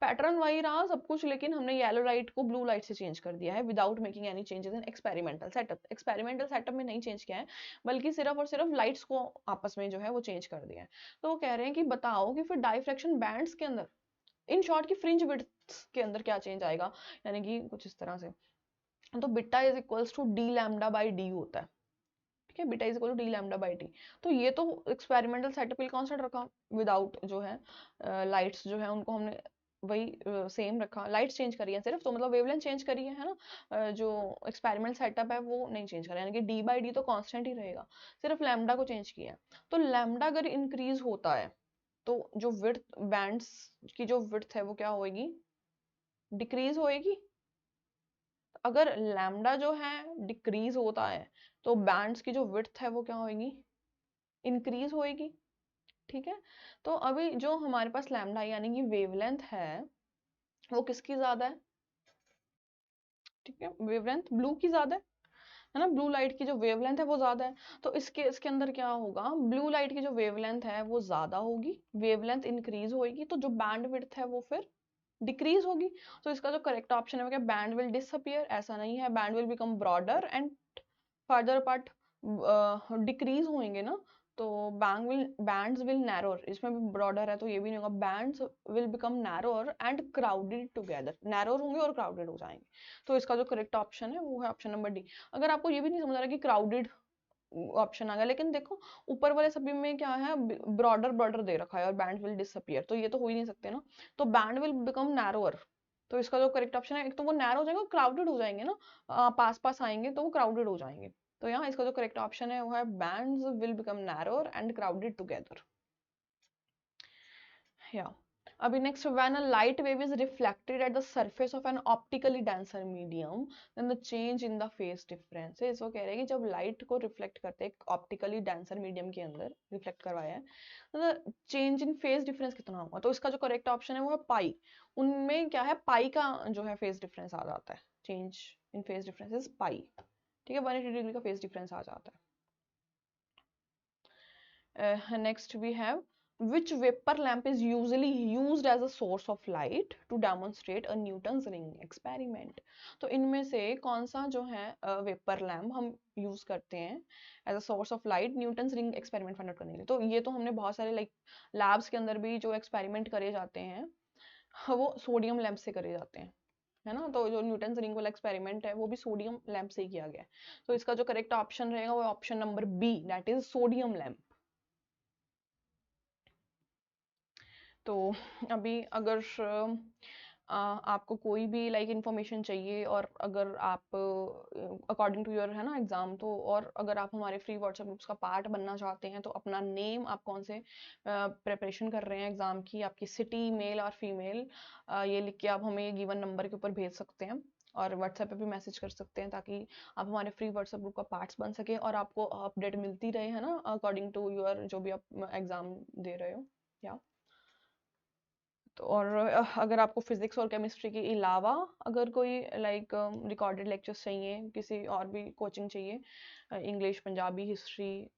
Speaker 1: पैटर्न वही रहा सब कुछ, लेकिन हमने येलो लाइट को ब्लू लाइट से चेंज कर दिया है without making any changes in experimental setup. Experimental setup में नहीं चेंज किया है, बल्कि सिर्फ और सिर्फ लाइट्स को आपस में जो है वो चेंज कर दिया है। तो वो कह रहे हैं कि बताओ कि फिर डायफ्रैक्शन बैंड्स के अंदर, इन शॉर्ट की फ्रिंज विड्थ के अंदर क्या चेंज आएगा, यानी कि कुछ इस तरह से। तो beta is equals to D lambda by D होता है, ठीक है, beta is equal to D lambda by D. तो ये तो एक्सपेरिमेंटल सेटअप के लिए कांस्टेंट रखा, विदाउट जो है लाइट्स जो है उनको हमने वही सेम रखा, लाइट्स चेंज करी है सिर्फ, तो मतलब वेवलेंथ चेंज करी है ना, जो एक्सपेरिमेंट सेटअप है वो नहीं चेंज करा, यानी कि डी बाई डी तो कांस्टेंट ही रहेगा, सिर्फ लैम्डा को चेंज किया है। तो लैम्डा अगर इंक्रीज होता है तो जो विड्थ बैंड्स की जो विड्थ है वो क्या होएगी, डिक्रीज होएगी। अगर लैम्डा जो है डिक्रीज होता है तो बैंड्स की जो विड्थ है वो क्या होएगी, इंक्रीज होएगी, ठीक है। तो अभी जो हमारे पास लैम्डा यानी कि वेवलेंथ है वो किसकी ज्यादा है, ठीक है, वेवलेंथ ब्लू की ज्यादा है ना, ब्लू लाइट की जो वेवलेंथ है वो ज्यादा है। तो इसके अंदर क्या होगा, ब्लू लाइट की जो वेवलेंथ है वो ज्यादा होगी, वेवलेंथ इंक्रीज होगी, तो जो बैंड विड्थ है वो फिर डिक्रीज होगी। तो इसका जो करेक्ट ऑप्शन है वो क्या, बैंड विल डिसअपियर, ऐसा नहीं है, band will become broader and further part decrease होंगे ना, तो बैंड्स विल नैरोर, इसमें भी ब्रॉडर है तो ये भी नहीं होगा, bands will become narrower and crowded together, narrower होंगे और क्राउडेड हो जाएंगे। तो इसका जो करेक्ट ऑप्शन है वो है ऑप्शन नंबर डी। अगर आपको ये भी नहीं समझ आ रहा कि क्राउडेड ऑप्शन आ गया, लेकिन देखो ऊपर वाले सभी में क्या है, ब्रॉडर ब्रॉडर दे रखा है और बैंड विल डिसअपियर, तो ये तो हो ही नहीं सकते ना, तो बैंड विल बिकम नैरोअर। तो इसका जो करेक्ट ऑप्शन है, एक तो वो नैरो हो जाएंगे, क्राउडेड हो जाएंगे ना, पास पास आएंगे तो वो क्राउडेड हो जाएंगे। तो यहाँ इसका जो करेक्ट ऑप्शन है वो है bands will become narrower and crowded together. या अभी next, when a light wave is reflected at the surface of an optically denser medium then the change in the phase difference. इसको कह रहे हैं कि जब लाइट को रिफ्लेक्ट करते हैं ऑप्टिकली डेंसर मीडियम के अंदर रिफ्लेक्ट करवाया है, तो चेंज इन फेज डिफरेंस कितना होगा, तो इसका जो करेक्ट ऑप्शन है वो है पाई। उनमें क्या है, पाई का जो है फेज डिफरेंस आ जाता है, change in phase difference is pi, ठीक है, 180 डिग्री का फेज डिफरेंस आ जाता है। Next we have, which vapor lamp is usually used as a source of light to demonstrate a Newton's ring experiment? तो इनमें से कौन सा जो है वेपर लैम्प हम यूज करते हैं as a source of light Newton's ring experiment find out करने के लिए? तो ये तो हमने बहुत सारे लाइक लैब्स के अंदर भी जो एक्सपेरिमेंट करे जाते हैं वो सोडियम लैम्प से करे जाते हैं, है ना, तो जो न्यूटन्स रिंग वाला एक्सपेरिमेंट है वो भी सोडियम लैम्प से ही किया गया है। तो इसका जो करेक्ट ऑप्शन रहेगा वो option number B, that is sodium lamp. तो अभी अगर आपको कोई भी लाइक इंफॉर्मेशन चाहिए और अगर आप अकॉर्डिंग टू योर है ना एग्जाम, तो और अगर आप हमारे फ्री व्हाट्सएप ग्रुप्स का पार्ट बनना चाहते हैं तो अपना नेम, आप कौन से प्रिपरेशन कर रहे हैं एग्जाम की, आपकी सिटी मेल और फीमेल, ये लिख के आप हमें गिवन नंबर के ऊपर भेज सकते हैं और व्हाट्सएप पे भी मैसेज कर सकते हैं, ताकि आप हमारे फ्री व्हाट्सएप ग्रुप का पार्ट्स बन सके और आपको अपडेट मिलती रहे, है ना, अकॉर्डिंग टू योर जो भी आप एग्जाम दे रहे हो। या तो और अगर आपको फिजिक्स और केमिस्ट्री के अलावा अगर कोई लाइक रिकॉर्डेड लेक्चर्स चाहिए, किसी और भी कोचिंग चाहिए, English, Punjabi, history,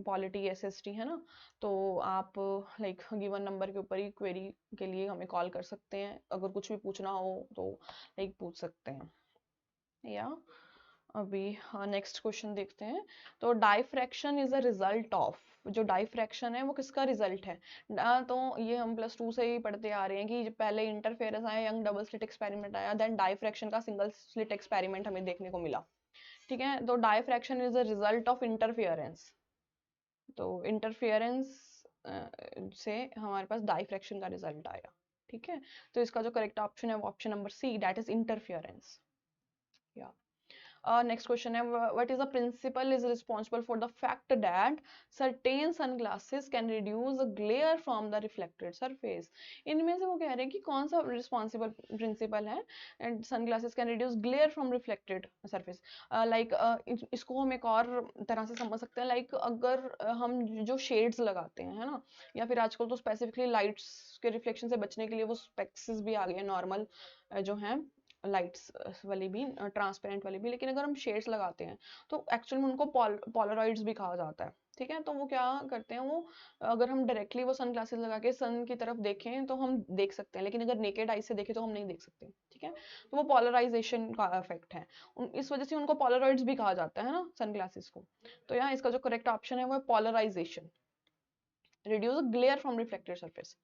Speaker 1: polity, SST, है ना, तो आप लाइक गिवन नंबर के ऊपर ही क्वेरी के लिए हमें कॉल कर सकते हैं। अगर कुछ भी पूछना हो तो लाइक पूछ सकते हैं। या अभी नेक्स्ट क्वेश्चन देखते हैं। तो diffraction is a result of, जो डाइफ्रैक्शन है वो किसका रिजल्ट है? तो ये हम +2 से ही पढ़ते आ रहे हैं कि पहले इंटरफेरेंस आया, यंग डबल स्लिट एक्सपेरिमेंट आया, देन डाइफ्रैक्शन का सिंगल स्लिट एक्सपेरिमेंट हमें देखने को मिला। ठीक है, तो diffraction is a result of interference. तो इंटरफेरेंस से हमारे पास डाइफ्रैक्शन का रिजल्ट आया। ठीक है, तो इसका जो करेक्ट ऑप्शन है वो option number C, that is interference. या next question है, what is the principle is responsible for the fact that certain sunglasses can reduce the glare from the reflected surface? इनमें से वो कह रहे हैं कि कौन सा रिस्पॉन्सिबल प्रिंसिपल है and sunglasses can reduce glare from reflected surface. Like इसको हम एक और तरह से समझ सकते हैं, लाइक अगर हम जो शेड्स लगाते हैं, है ना, या फिर आजकल तो स्पेसिफिकली लाइट्स के रिफ्लेक्शन से बचने के लिए वो स्पेक्सेस भी आ गए हैं, नॉर्मल जो हैं लाइट्स वाली भी, ट्रांसपेरेंट वाली भी, लेकिन अगर हम शेड्स लगाते हैं तो एक्चुअल में उनको पोलराइड्स भी कहा जाता है। ठीक है, तो वो क्या करते हैं, वो अगर हम डायरेक्टली वो सन ग्लासेस लगा के सन की तरफ देखें तो हम देख सकते हैं, लेकिन अगर नेकेड आई से देखें तो हम नहीं देख सकते। ठीक है, तो वो पोलराइजेशन का इफेक्ट है, इस वजह से उनको पोलराइड्स भी कहा जाता है ना सन ग्लासेस को। तो यहाँ इसका जो करेक्ट ऑप्शन है वो है polarisation, reduce glare from reflected surface.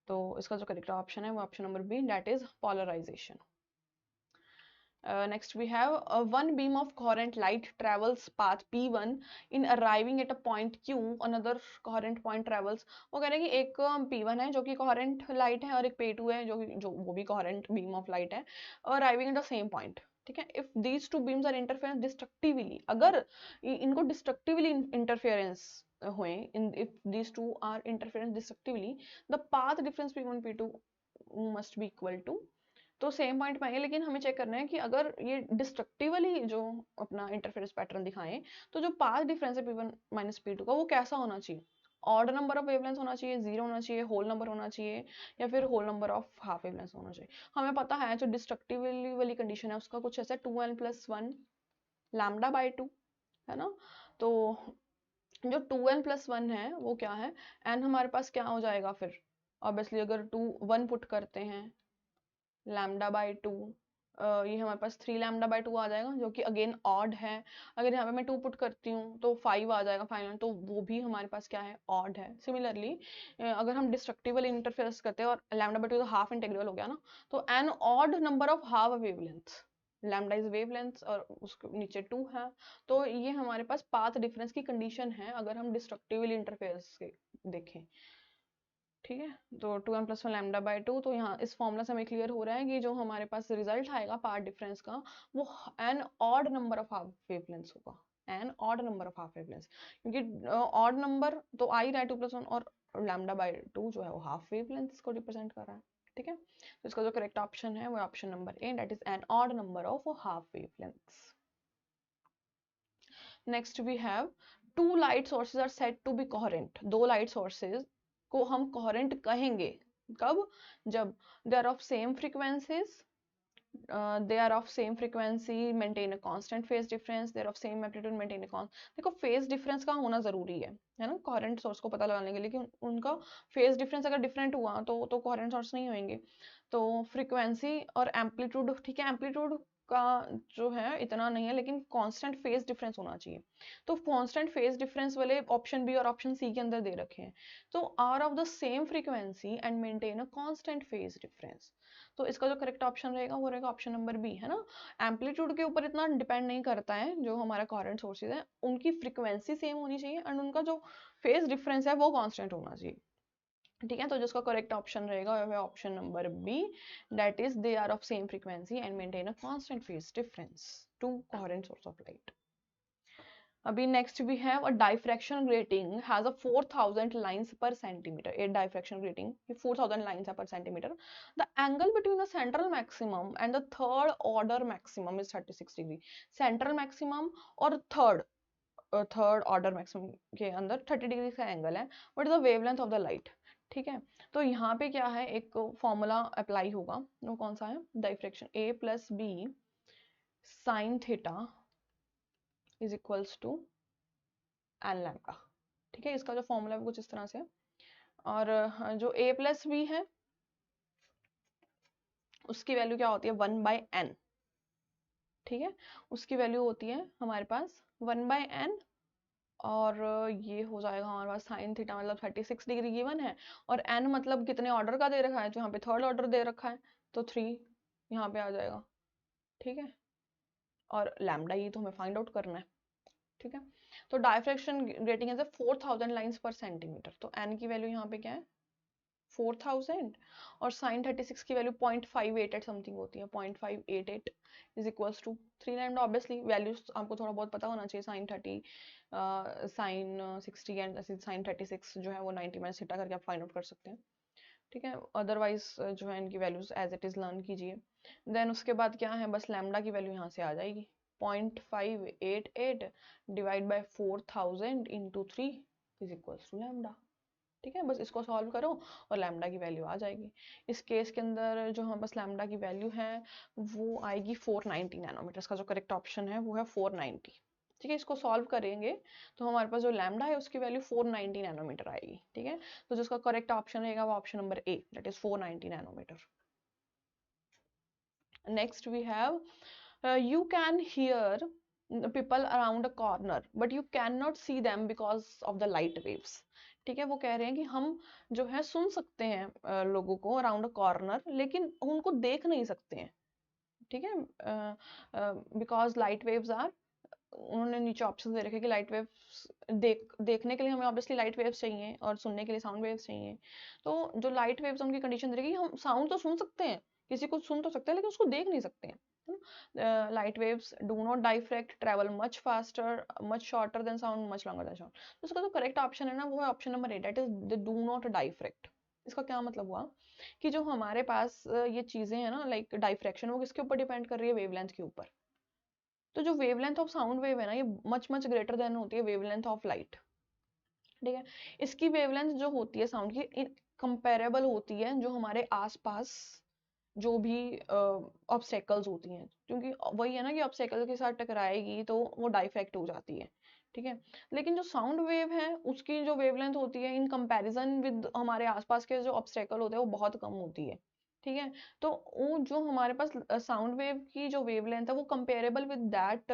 Speaker 1: तो इसका जो करेक्ट ऑप्शन है वो option number B, that is polarisation. Next we have one beam of coherent light travels path P1 in arriving at a point Q, another coherent point travels। वो कह रहे हैं कि एक P1 है जो कि coherent light है और एक P2 है जो वो भी coherent beam of light है, और arriving at the same point। ठीक है, if these two beams are interference destructively, अगर इनको destructively interference हुए, if these two are interference destructively, the path difference P1 P2 must be equal to, तो same point पाएंगे, लेकिन हमें check करना है कि अगर ये डिस्ट्रक्टिवली जो अपना इंटरफेरेंस पैटर्न दिखाएं तो जो पाथ डिफरेंस है P1 माइनस P2 का वो कैसा होना चाहिए? ऑड नंबर ऑफ वेवलेंथ होना चाहिए, जीरो होना चाहिए, होल नंबर होना चाहिए, या फिर whole number of half wavelength होना चाहिए? हमें पता है जो डिस्ट्रक्टिवली वाली कंडीशन है उसका कुछ ऐसा 2n+1 λ/2 है ना। तो जो 2n+1 है वो क्या है, n हमारे पास क्या हो जाएगा फिर, ऑब्वियसली अगर 1 पुट करते हैं λ/2, ये हमारे पास 3 λ/2 आ जाएगा, जो कि अगेन ऑड है। अगर यहाँ पे मैं 2 पुट करती हूँ तो 5 आ जाएगा फाइनल, तो वो भी हमारे पास क्या है, ऑड है। सिमिलरली अगर हम डिस्ट्रक्टिवली इंटरफेरेंस करते हैं और λ/2 तो हाफ इंटीग्रल हो गया ना, तो an odd number of half wavelength, lambda is wavelength और उसके नीचे 2 है, तो ये हमारे पास पाथ डिफरेंस की कंडीशन है अगर हम डिस्ट्रक्टिवली इंटरफेरेंस देखें। ठीक है, तो 2n+1 λ/2, तो यहाँ इस फॉर्मूला से हमें क्लियर हो रहा है कि जो हमारे पास रिजल्ट आएगा पार्ट डिफरेंस का वो an odd number of half wavelengths होगा, an odd number of half wavelengths, क्योंकि ऑड नंबर तो आ ही रहा है 2+1, और λ/2 जो है वो हाफ वेवलेंथ्स को रिप्रेजेंट कर रहा है। ठीक है, तो इसका जो करेक्ट ऑप्शन है वो option number A, that is an odd number of half wavelengths. Next we have two light sources are said to be coherent, दो लाइट सोर्सेज को हम कोहेरेंट कहेंगे कब, जब they are of same frequencies, they are of same frequency, maintain a constant phase difference, they are of same amplitude, maintain a constant। देखो phase difference का होना जरूरी है ना, कोहेरेंट सोर्स को पता लगाने के लिए, कि उनका फेज डिफरेंस अगर डिफरेंट हुआ तो कोहेरेंट सोर्स नहीं होंगे। तो फ्रीक्वेंसी और एम्पलीट्यूड, ठीक है, एम्पलीट्यूड का जो है इतना नहीं है, लेकिन कांस्टेंट फेज डिफरेंस होना चाहिए। तो कांस्टेंट फेज डिफरेंस वाले ऑप्शन बी और ऑप्शन सी के अंदर दे रखे हैं, तो are of the same frequency and maintain a constant phase difference, तो इसका जो करेक्ट ऑप्शन रहेगा वो रहेगा ऑप्शन नंबर बी, है ना। एम्पलीट्यूड के ऊपर इतना डिपेंड नहीं करता है जो हमारा कोहेरेंट सोर्सेज है, उनकी फ्रीक्वेंसी सेम होनी चाहिए एंड उनका जो फेज डिफरेंस है वो कांस्टेंट होना चाहिए। ठीक है, तो जिसका करेक्ट ऑप्शन रहेगा वह option number B, that is they are of same frequency and maintain a constant phase difference to coherent source of light. अभी next we have a diffraction grating has a 4000 lines per centimetre, a diffraction grating 4000 lines per centimetre, the angle between the central maximum and the third order maximum is 36 degree. Central maximum और third third order maximum के अंदर 30 degree का angle है, what is the wavelength of the light. ठीक है, तो यहाँ पे क्या है, एक फॉर्मूला अप्लाई होगा, वो कौन सा है, diffraction a plus B sine theta is equals to N lambda. ठीक है, इसका जो फॉर्मूला है वो कुछ इस तरह से है। और जो a प्लस बी है उसकी वैल्यू क्या होती है, 1/n। ठीक है, उसकी वैल्यू होती है हमारे पास 1/n, और ये हो जाएगा हमारे पास साइन थीटा मतलब 36 डिग्री गिवन है, और n मतलब कितने ऑर्डर का दे रखा है, जो यहाँ पे थर्ड ऑर्डर दे रखा है, तो 3 यहाँ पे आ जाएगा। ठीक है, और लैम्डा ये तो हमें फाइंड आउट करना है। ठीक है, तो डायफ्रेक्शन रेटिंग है 4000 लाइन्स पर सेंटीमीटर, तो n की वैल्यू यहाँ पे क्या है 4000, और साइन 36 की वैल्यू 0.588 समथिंग होती है, 0.588 is equals to 3 lambda. Obviously values आपको थोड़ा बहुत पता होना चाहिए, साइन 30 साइन 60 एंड साइन 36 जो है वो 90 माइनस थीटा करके आप फाइंड आउट कर सकते हैं। ठीक है, अदरवाइज जो है इनकी values as it is learn कीजिए। देन उसके बाद क्या है, बस लैम्डा की वैल्यू यहाँ से आ जाएगी, 0.588 divide by 4000 into 3 is equals to lambda. ठीक है, बस इसको सॉल्व करो और लैम्डा की वैल्यू आ जाएगी। इस केस के अंदर जो हम बस लैम्डा की वैल्यू है वो आएगी 490 नैनोमीटर। इसका जो करेक्ट ऑप्शन है वो है 490। ठीक है, इसको सॉल्व करेंगे तो हमारे पास जो लैम्डा है उसकी वैल्यू 490 नैनोमीटर आएगी। ठीक है, तो जिसका करेक्ट ऑप्शन रहेगा वो option number A, that is 490 nanometre. Next we have you can hear the people around a corner but you cannot see them because of the light waves। ठीक है, वो कह रहे हैं कि हम जो है सुन सकते हैं लोगों को अराउंड अ कॉर्नर, लेकिन उनको देख नहीं सकते हैं। ठीक है, बिकॉज लाइट वेव्स आर, उन्होंने नीचे ऑप्शन दे रखे कि लाइट वेव्स देखने के लिए हमें ऑब्वियसली लाइट वेव्स चाहिए और सुनने के लिए साउंड वेव्स चाहिए। तो जो लाइट वेव्स उनकी कंडीशन दे रही है कि हम साउंड तो सुन सकते हैं, किसी को सुन तो सकते हैं लेकिन उसको देख नहीं सकते हैं। Light waves do not diffract, travel much faster, much shorter than sound, much longer than sound. तो इसका जो करेक्ट ऑप्शन है ना वो है option number A, that is they do not diffract. इसका क्या मतलब हुआ कि जो हमारे पास ये चीजें हैं ना, लाइक डाइफ्रेक्शन, वो किसके ऊपर डिपेंड कर रही है, वेवलेंथ के ऊपर। तो जो वेवलेंथ ऑफ साउंड वेव है ना, ये मच मच ग्रेटर देन होती है वेवलेंथ ऑफ लाइट। ठीक है, इसकी वेवलेंथ जो होती है साउंड की कंपेरेबल होती है जो हमारे आसपास जो भी ऑब्स्टेकल्स होती हैं, क्योंकि वही है ना कि ऑब्स्टेकल के साथ टकराएगी तो वो डाइफ्रेक्ट हो जाती है। ठीक है, लेकिन जो साउंड वेव है उसकी जो वेवलेंथ होती है इन कंपैरिजन विद हमारे आसपास के जो ऑब्स्टेकल होते हैं वो बहुत कम होती है। ठीक है, तो वो जो हमारे पास साउंड वेव की जो वेवलेंथ है वो कंपेरेबल विद दैट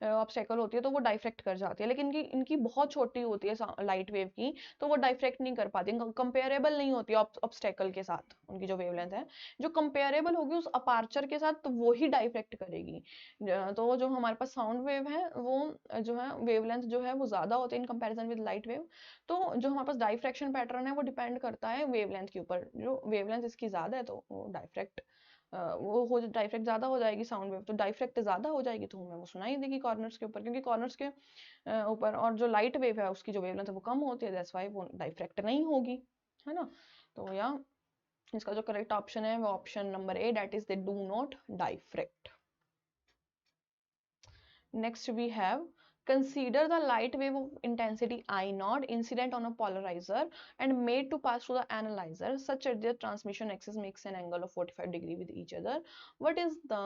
Speaker 1: ऑब्स्टेकल होती है, तो वो डाइफ्रेक्ट कर जाती है। लेकिन इनकी बहुत छोटी होती है लाइट वेव की, तो वो डाइफ्रेक्ट नहीं कर पाती, कंपेरेबल नहीं होती ऑब्स्टेकल के साथ। उनकी जो वेवलेंथ है जो कंपेरेबल होगी उस अपार्चर के साथ, तो वो ही डाइफ्रेक्ट करेगी। तो जो हमारे पास साउंड वेव है वो जो है वेवलेंथ जो है वो ज्यादा होती है in comparison with light wave. तो जो हमारे पास डाइफ्रेक्शन पैटर्न है वो डिपेंड करता है वेवलेंथ के ऊपर। जो वेवलेंथ इसकी ज्यादा है तो वो डाइफ्रेक्ट डाइफ्रेक्ट ज्यादा हो जाएगी साउंड वेव, तो डाइफ्रेक्ट ज्यादा हो जाएगी तो हमें वो सुनाई देगी कॉर्नर्स के ऊपर, क्योंकि कॉर्नर्स के ऊपर, और जो लाइट वेव है उसकी जो वेवलेंथ है वो कम होती है, दैट्स व्हाई वो डाइफ्रेक्ट नहीं होगी, है ना। तो या इसका जो करेक्ट ऑप्शन है वो option number A, that is they do not diffract. Next we have, consider the light wave of intensity I naught incident on a polarizer and made to pass through the analyzer such that their transmission axis makes an angle of 45 degree with each other. What is the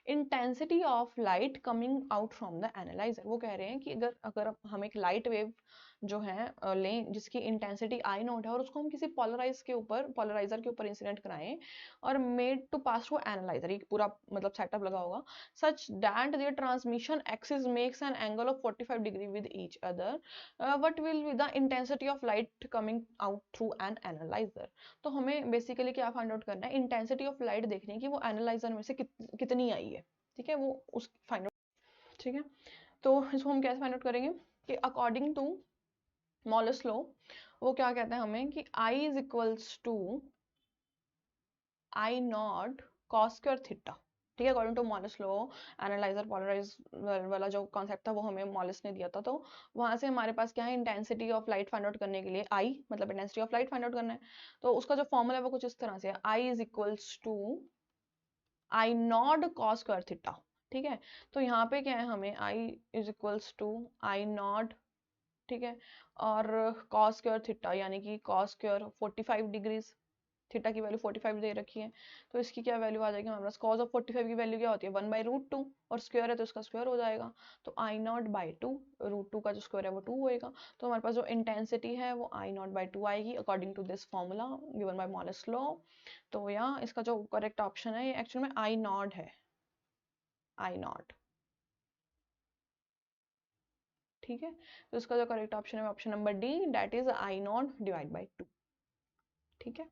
Speaker 1: intensity of light coming out from the analyzer? वो कह रहे हैं कि अगर हम एक light wave जो है लें जिसकी इंटेंसिटी आई नॉट है और उसको हम किसी पोलराइजर के ऊपर इंसिडेंट कराएं और made to pass through analyser, ये पूरा मतलब सेटअप लगा होगा, such that their transmission axis makes an angle of 45 degree with each other, what will be the intensity of light coming out through an analyzer? तो हमें basically क्या find out करना है, इंटेंसिटी ऑफ लाइट देखनी है कि वो analyser में से कितनी आई है। ठीक है, वो उस फाइंड आउट। ठीक है, तो इसको हम कैसे फाइंड आउट करेंगे कि अकॉर्डिंग टू मॉलस लॉ वो क्या कहते हैं हमें कि I is equals to I naught cos square theta. ठीक है, according to Malus law analyser polariser वाला जो कॉन्सेप्ट था वो हमें मॉलस ने दिया था, तो वहां से हमारे पास क्या है, intensity of light find out करने के लिए I मतलब intensity of light find out करना है, तो उसका जो फॉर्मूला है वो कुछ इस तरह से है, I is equals to I naught cos square theta. ठीक है। तो यहाँ पे क्या है, हमें I is equals to I naught, ठीक है, और कॉस स्क्वायर थीटा यानी कि कॉस स्क्वायर 45 डिग्रीज, थीटा की वैल्यू 45 दे रखी है, तो इसकी क्या वैल्यू आ जाएगी हमारे पास, कॉस ऑफ 45 की वैल्यू क्या होती है 1/√2, और स्क्वायर है तो इसका स्क्वायर हो जाएगा, तो आई नॉट बाई टू, √2 का जो स्क्वायर है वो 2 होएगा, तो हमारे पास जो इंटेंसिटी है वो आई नॉट बाई 2 आएगी according to this formula given by Malus law. तो यहाँ इसका जो करेक्ट ऑप्शन है ये एक्चुअल में आई नॉट है, आई नॉट, ठीक है। तो इसका जो करेक्ट ऑप्शन है option number D, that is I not divide by 2, ठीक है।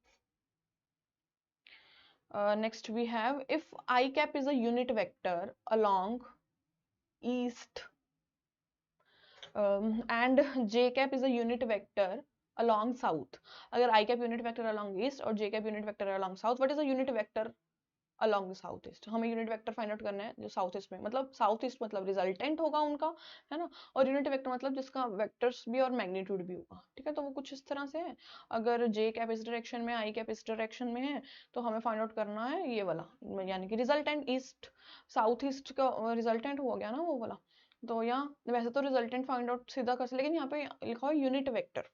Speaker 1: Next we have, if I cap is a unit vector along east, and j cap is a unit vector along south. अगर I cap unit vector along east और j cap unit vector along south, what is a unit vector along the south east? हमें unit vector find out करना है जो south east में, मतलब south east मतलब resultant होगा उनका, है ना, और यूनिट वेक्टर मतलब जिसका वेक्टर्स भी और मैग्नीट्यूड भी होगा, ठीक है। तो वो कुछ इस तरह से है, अगर जे कैप इस डायरेक्शन में, आई कैप इस डायरेक्शन में है, तो हमें फाइंड आउट करना है ये वाला, यानी कि रिजल्टेंट ईस्ट, साउथ ईस्ट का रिजल्टेंट हो गया ना वो वाला। तो यहाँ वैसे तो रिजल्टेंट फाइंड आउट सीधा कर सकते, लेकिन यहाँ पे लिखा हुआ यूनिट वेक्टर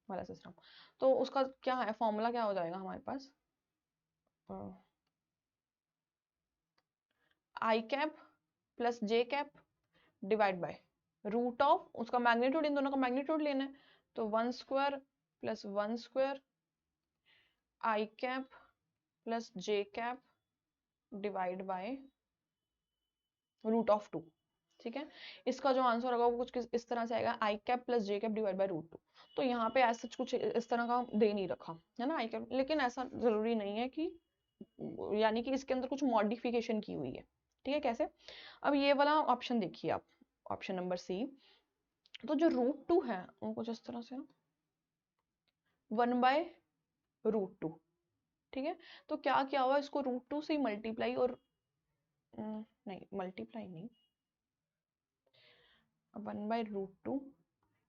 Speaker 1: वाला सिस्टम, तो उसका क्या है फॉर्मूला, क्या हो जाएगा हमारे पास, I cap plus J cap divide by root of, उसका मैग्नीट्यूड, इन दोनों का मैग्नीट्यूड लेना है, तो 1 square plus 1 square I cap plus J cap divide by √2, ठीक है। इसका जो आंसर होगा वो कुछ इस तरह से आएगा, I cap plus J cap divide by √2। तो यहाँ पे ऐसा कुछ इस तरह का दे नहीं रखा है ना आई कैप, लेकिन ऐसा जरूरी नहीं है कि, यानी कि इसके अंदर कुछ मॉडिफिकेशन की हुई है, ठीक है। कैसे, अब ये वाला ऑप्शन देखिए आप, ऑप्शन नंबर सी, तो जो √2 है वो कुछ इस तरह से 1/√2, ठीक है। तो क्या क्या हुआ, इसको √2 से मल्टीप्लाई और नहीं मल्टीप्लाई नहीं, 1/√2,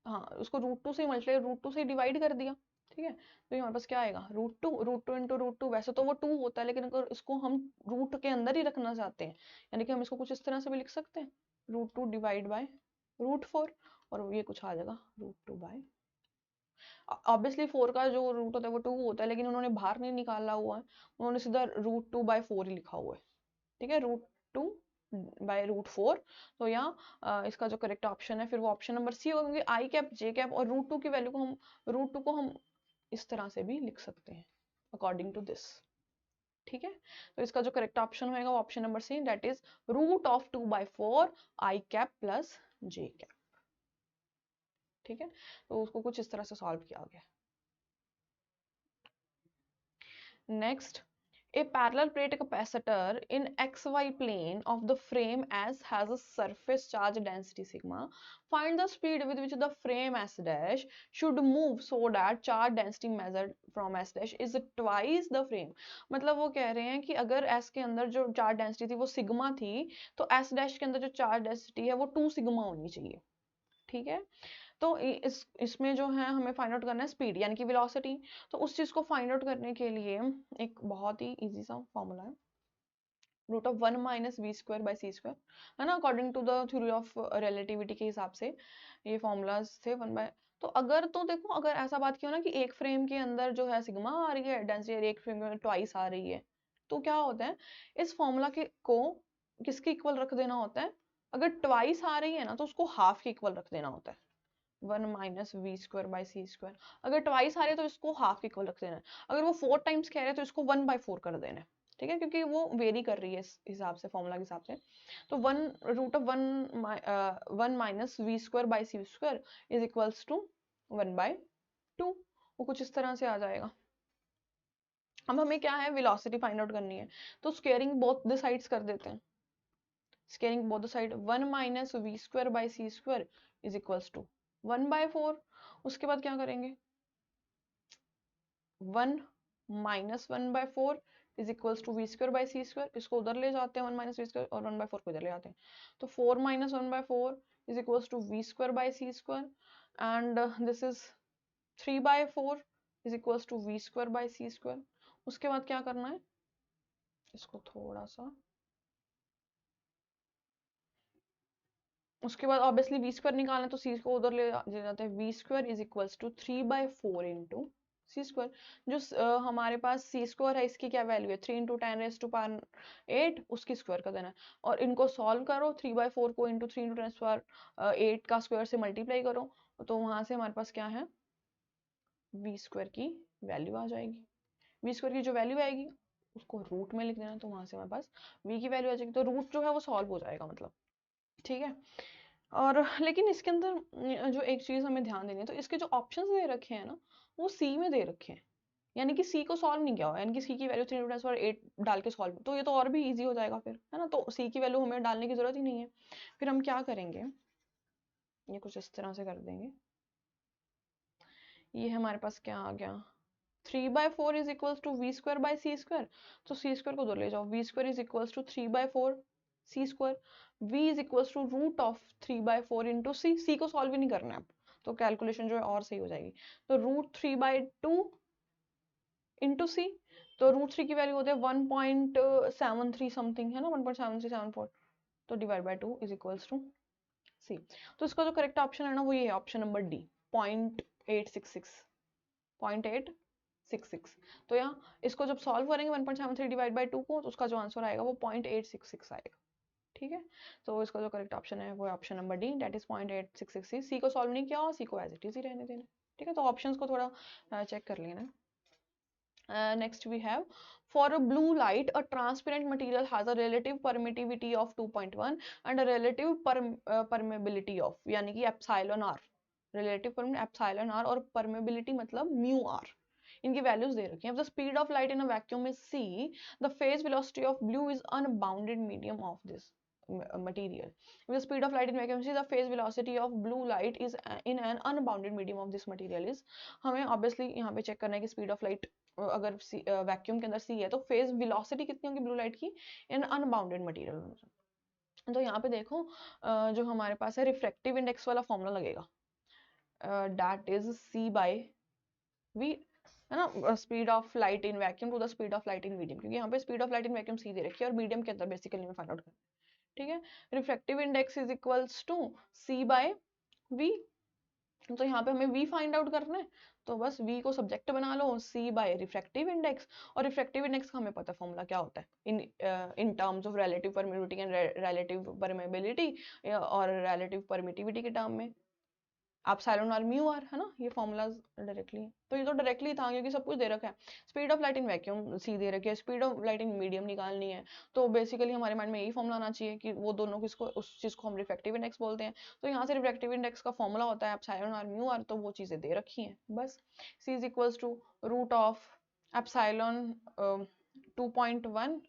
Speaker 1: हाँ उसको √2 से मल्टीप्लाई, √2 से डिवाइड कर दिया, ठीक है। तो हमारे पास क्या आएगा √2 इंटू √2, वैसे तो वो 2 होता है, लेकिन अगर इसको हम रूट के अंदर ही रखना चाहते हैं, यानी कि हम इसको कुछ इस तरह से भी लिख सकते हैं, √2 डिवाइड बाय √4, और ये कुछ आ जाएगा √2 बाय, ऑब्वियसली 4 का जो रूट होता है वो 2 होता है, लेकिन उन्होंने बाहर नहीं निकाला हुआ है, उन्होंने सीधा √2/4 ही लिखा हुआ है, ठीक है, √2/4। तो यहाँ इसका जो करेक्ट ऑप्शन है फिर वो ऑप्शन नंबर सी होगा, क्योंकि आई कैप जे कैप और √2 की वैल्यू को हम, √2 को हम इस तरह से भी लिख सकते हैं अकॉर्डिंग टू दिस, ठीक है। तो इसका जो करेक्ट ऑप्शन होगा वो option number C, that is √2/4 I cap plus J cap, ठीक है। तो उसको कुछ इस तरह से सॉल्व किया गया। Next, a parallel plate capacitor in xy plane of the frame S has a surface charge density sigma. Find the speed with which the frame S dash should move so that charge density measured from S dash is twice the frame. मतलब वो कह रहे हैं कि अगर S के अंदर जो charge density थी वो सिग्मा थी, तो S dash के अंदर जो charge density है वो 2 सिग्मा होनी चाहिए, ठीक है। तो इसमें जो है हमें फाइंड आउट करना है स्पीड यानी कि वेलोसिटी। तो उस चीज को फाइंड आउट करने के लिए एक बहुत ही इजी सा फॉर्मूला है, √1 - v² / c² है ना, according to the theory of relativity के हिसाब से ये फॉर्मूलाज थे 1 तो अगर तो देखो, अगर ऐसा बात की हो ना कि एक फ्रेम के अंदर जो है सिग्मा आ रही है डेंसिटी और एक फ्रेम में ट्वाइस आ रही है, तो क्या होता है इस फॉर्मूला के को किसके इक्वल रख देना होता है, अगर ट्वाइस आ रही है ना तो उसको हाफ के इक्वल रख देना होता है, 1 - v² / c²। अगर ट्वाइस आ रहे हैं तो इसको हाफ इक्वल रख देना है, अगर वो 4 टाइम्स कह रहे हैं तो इसको 1/4 कर देना है, ठीक है, क्योंकि वो वेरी कर रही है इस हिसाब से फॉर्मूला के हिसाब से। तो 1 √1 - v² / c² is equals to 1/2, वो कुछ इस तरह से आ जाएगा। अब हमें क्या है वेलोसिटी फाइंड आउट करनी है, तो स्केयरिंग बोथ द साइड्स कर देते हैं, squaring both the side 1 - v² / c² is equals to 1/4। उसके बाद क्या करेंगे 1 - 1/4 is equals to v² / c², इसको उधर ले जाते हैं 1 - v² और 1/4 को इधर ले जाते हैं, तो 4 - 1/4 is equals to v² / c² and this is 3/4 is equals to v² / c²। उसके बाद क्या करना है, इसको थोड़ा सा उसके बाद ऑब्वियसली वी स्क्वायर निकालना है तो सी को उधर ले जाते हैं, V square is equals to 3/4 into C square. जो हमारे पास सी स्क्वायर है इसकी क्या वैल्यू है, 3 इंटू 10⁸8, उसकी स्क्वायर का देना है। और इनको सॉल्व करो, 3/4 को इंटू 3 इंटू 10⁸8 का स्क्वायर से मल्टीप्लाई करो, तो वहां से हमारे पास क्या है, वी स्क्वायर की वैल्यू आ जाएगी। वी स्क्वायर की जो वैल्यू आएगी उसको रूट में लिख देना, तो वहां से हमारे पास वी की वैल्यू आ जाएगी, तो रूट जो है वो सॉल्व हो जाएगा मतलब, ठीक है। और लेकिन इसके अंदर जो एक चीज हमें ध्यान देनी है, तो इसके जो ऑप्शंस दे रखे हैं ना वो सी में दे रखे हैं, यानी कि सी को सॉल्व नहीं किया हुआ, यानी कि सी की वैल्यू 3/8 डाल के सॉल्व, तो ये तो और भी इजी हो जाएगा फिर, है ना। तो सी की वैल्यू हमें डालने की जरूरत ही नहीं है। फिर हम क्या करेंगे, ये कुछ इस तरह से कर देंगे, ये हमारे पास क्या आ गया, 3/4 is equals to V square by C square, तो सी स्क्वायर को उधर ले जाओ, V square is equals to 3/4 C square, V is equals to root of 3/4 into C, C को सॉल्व ही नहीं करना है, तो कैलकुलेशन जो है और सही हो जाएगी। तो रूट 3/2 इंटू सी, तो रूट 3 की वैल्यू होती है 1.73 समथिंग, है ना, 1.7374, तो divide by 2 is equals to C. तो इसका जो करेक्ट ऑप्शन है ना वो ये है, ऑप्शन नंबर डी, 0.866। तो यहाँ इसको जब सॉल्व करेंगे 1.73 डिवाइड बाय 2 को, तो उसका जो आंसर आएगा वो 0.866 आएगा, ठीक है। तो इसका जो करेक्ट ऑप्शन है वो है option number D, that is 0.866। सी को सॉल्व नहीं किया और सी को एज इट इज ही रहने देना, ठीक है। तो ऑप्शंस को थोड़ा चेक कर लेना। Next we have, for a blue light a transparent material has a relative permittivity of 2.1 and a relative permeability of, यानी कि epsilon r, relative epsilon r, और permeability मतलब mu r, इनकी वैल्यूज दे रखी हैं। If the speed of light in a vacuum is c, the phase velocity of blue is unbounded medium of this material. If the speed of light in vacuum c, the phase velocity of blue light is in an unbounded medium of this material is, हमें obviously यहाँ पे check करना है कि speed of light अगर vacuum के अंदर सी है तो फेज वेलोसिटी कितनी होगी ब्लू लाइट की इन अनबाउंडेड मटेरियल। तो यहाँ पे देखो जो हमारे पास है रिफ्रैक्टिव इंडेक्स वाला फॉर्मूला लगेगा, that is C by V, है ना, speed of light in vacuum to the speed of light in medium, क्योंकि यहाँ पे speed of light in vacuum C दे रखी है और मीडियम के अंदर बेसिकली हमें फाइंड आउट करना है, ठीक है। Refractive index is equals to C by V, तो यहाँ पे हमें v फाइंड आउट करना है, तो बस v को सब्जेक्ट बना लो, c बाय रिफ्रैक्टिव इंडेक्स, और रिफ्रैक्टिव इंडेक्स का हमें पता फॉर्मूला क्या होता है in terms of relative permittivity and relative permeability, और रिलेटिव परमिटिविटी के टर्म में एप्सिलॉन और म्यू आर, है ना, ये फॉर्मूलाज डायरेक्टली। तो ये तो डायरेक्टली था क्योंकि सब कुछ दे रखा है। Speed of light in vacuum C दे रखी है, speed of light in medium निकालनी है, तो बेसिकली हमारे माइंड में यही फॉर्मूला आना चाहिए कि वो दोनों किसको, उस चीज को हम रिफ्रैक्टिव इंडेक्स बोलते हैं। तो यहाँ से रिफ्रैक्टिव इंडेक्स का फॉर्मूला होता है एप्सिलॉन और म्यू आर, तो वो चीजें दे रखी हैं बस। C is equals to root of epsilon 2.1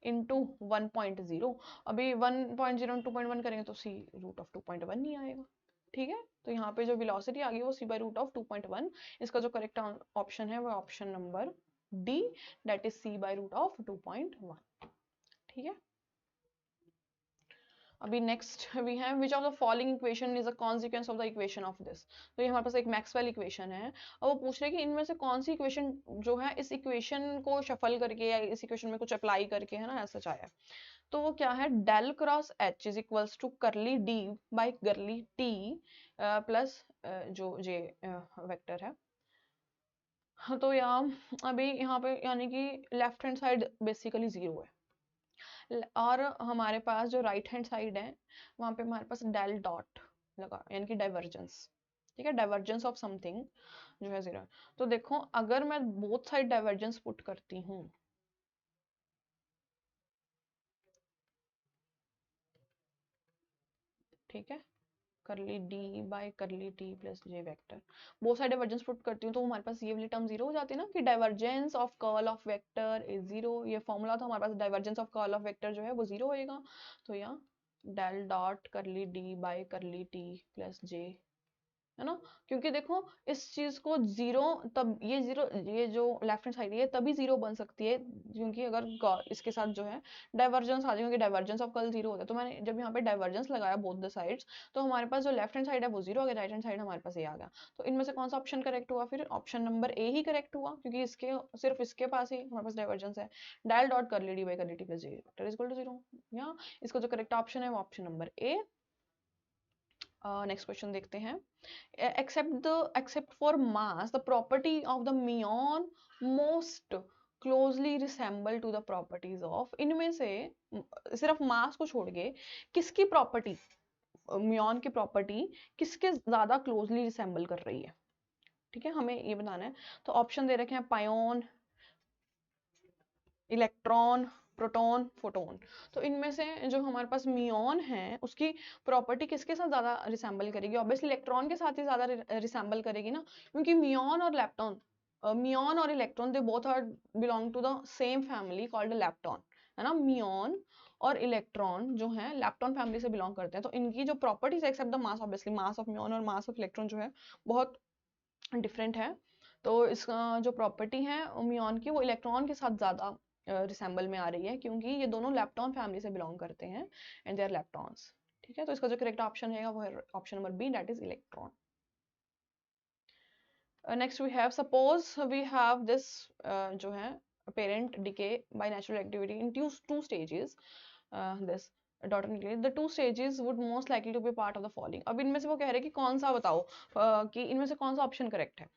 Speaker 1: into 1.0, अभी 1.0 2.1 करेंगे तो सी रूट ऑफ 2.1 नहीं आएगा, ठीक है। तो यहाँ पे जो वेलोसिटी आ गई वो सी बाय रूट ऑफ 2.1, इसका जो करेक्ट ऑप्शन है वो option number D, that is C by root of 2.1, ठीक है। अभी next we have which of the following equation is a consequence of the equation of this, तो ये हमारे पास एक मैक्सवेल इक्वेशन है और वो पूछ रहे हैं कि इनमें से कौन सी इक्वेशन जो है इस इक्वेशन को शफल करके या इस इक्वेशन में कुछ अप्लाई करके, है ना, ऐसा चाहे। तो वो क्या है, del cross H is equals to curly D by curly T plus जो जे वेक्टर है। तो यहाँ अभी यहाँ पे यानी कि left hand side basically zero है, और हमारे पास जो राइट हैंड साइड है वहां पे हमारे पास डेल डॉट लगा, यानी कि डाइवर्जेंस, ठीक है, डाइवर्जेंस ऑफ समथिंग जो है जीरो। तो देखो अगर मैं बोथ साइड डाइवर्जेंस पुट करती हूँ, ठीक है, करली D by curly T plus J vector, both side divergence put करती हूँ तो हमारे पास ये वाली टर्म जीरो हो जाती है ना, कि divergence of curl of vector is zero, ये फॉर्मूला था हमारे पास, divergence of curl of vector जो है वो जीरो होएगा। तो यहाँ del dot curly D by curly T plus J, है ना, क्योंकि देखो इस चीज को जीरो, तब ये जीरो, ये जो लेफ्ट हैंड साइड है तभी जीरो बन सकती है क्योंकि अगर इसके साथ जो है डाइवर्जेंस आ जाए, क्योंकि डाइवर्जेंस ऑफ कर्ल जीरो होता है। तो मैंने जब यहाँ पे डाइवर्जेंस लगाया बोथ द साइड्स, तो हमारे पास जो लेफ्ट हैंड साइड है वो जीरो आ गया, राइट हैंड साइड हमारे पास ये आ गया। तो इनमें से कौन सा ऑप्शन करेक्ट हुआ, फिर ऑप्शन नंबर ए ही करेक्ट हुआ, क्योंकि इसके सिर्फ इसके पास ही हमारे पास डाइवर्जेंस है, del dot curly D by curly T plus J vector is equal to zero. यहाँ इसका जो करेक्ट ऑप्शन है वो option number A, next question देखते हैं. except for mass, the property of the muon most closely resemble to the properties of. इनमें से सिर्फ मास को छोड़ के किसकी प्रॉपर्टी, म्यून की प्रॉपर्टी किसके ज्यादा क्लोजली रिसेंबल कर रही है. ठीक है, हमें ये बताना है. तो ऑप्शन दे रखे हैं पायोन, इलेक्ट्रॉन, प्रोटॉन, फोटोन. तो इनमें से जो हमारे पास म्यून है उसकी प्रॉपर्टी किसके साथ ज्यादा रिसेंबल करेगी. ऑब्वियसली इलेक्ट्रॉन के साथ ही ज्यादा रिसेंबल करेगी ना, क्योंकि म्यून और लेप्टॉन, म्यून और electron they both are belong to the same family called lepton, है ना. म्यून और इलेक्ट्रॉन जो है लेप्टॉन फैमिली से बिलोंग करते हैं. तो इनकी जो properties except the mass, obviously mass of muon और मास ऑफ इलेक्ट्रॉन जो है बहुत डिफरेंट है. तो इसका जो प्रॉपर्टी है म्यून की वो इलेक्ट्रॉन के साथ ज्यादा रिसेंबल में आ रही है, क्योंकि ये दोनों लेप्टॉन फैमिली से बिलोंग करते हैं एंड दे आर लेप्टॉन्स. ठीक है, तो इसका जो करेक्ट ऑप्शन है वो है option number B, that is electron. Next we have, suppose we have this जो है parent decay by natural activity in two stages. This daughter निकले, the two stages would most likely to be part of the following. अब इनमें से वो कह रहे हैं कि कौन सा बताओ, कि इनमें से कौन सा ऑप्शन करेक्ट है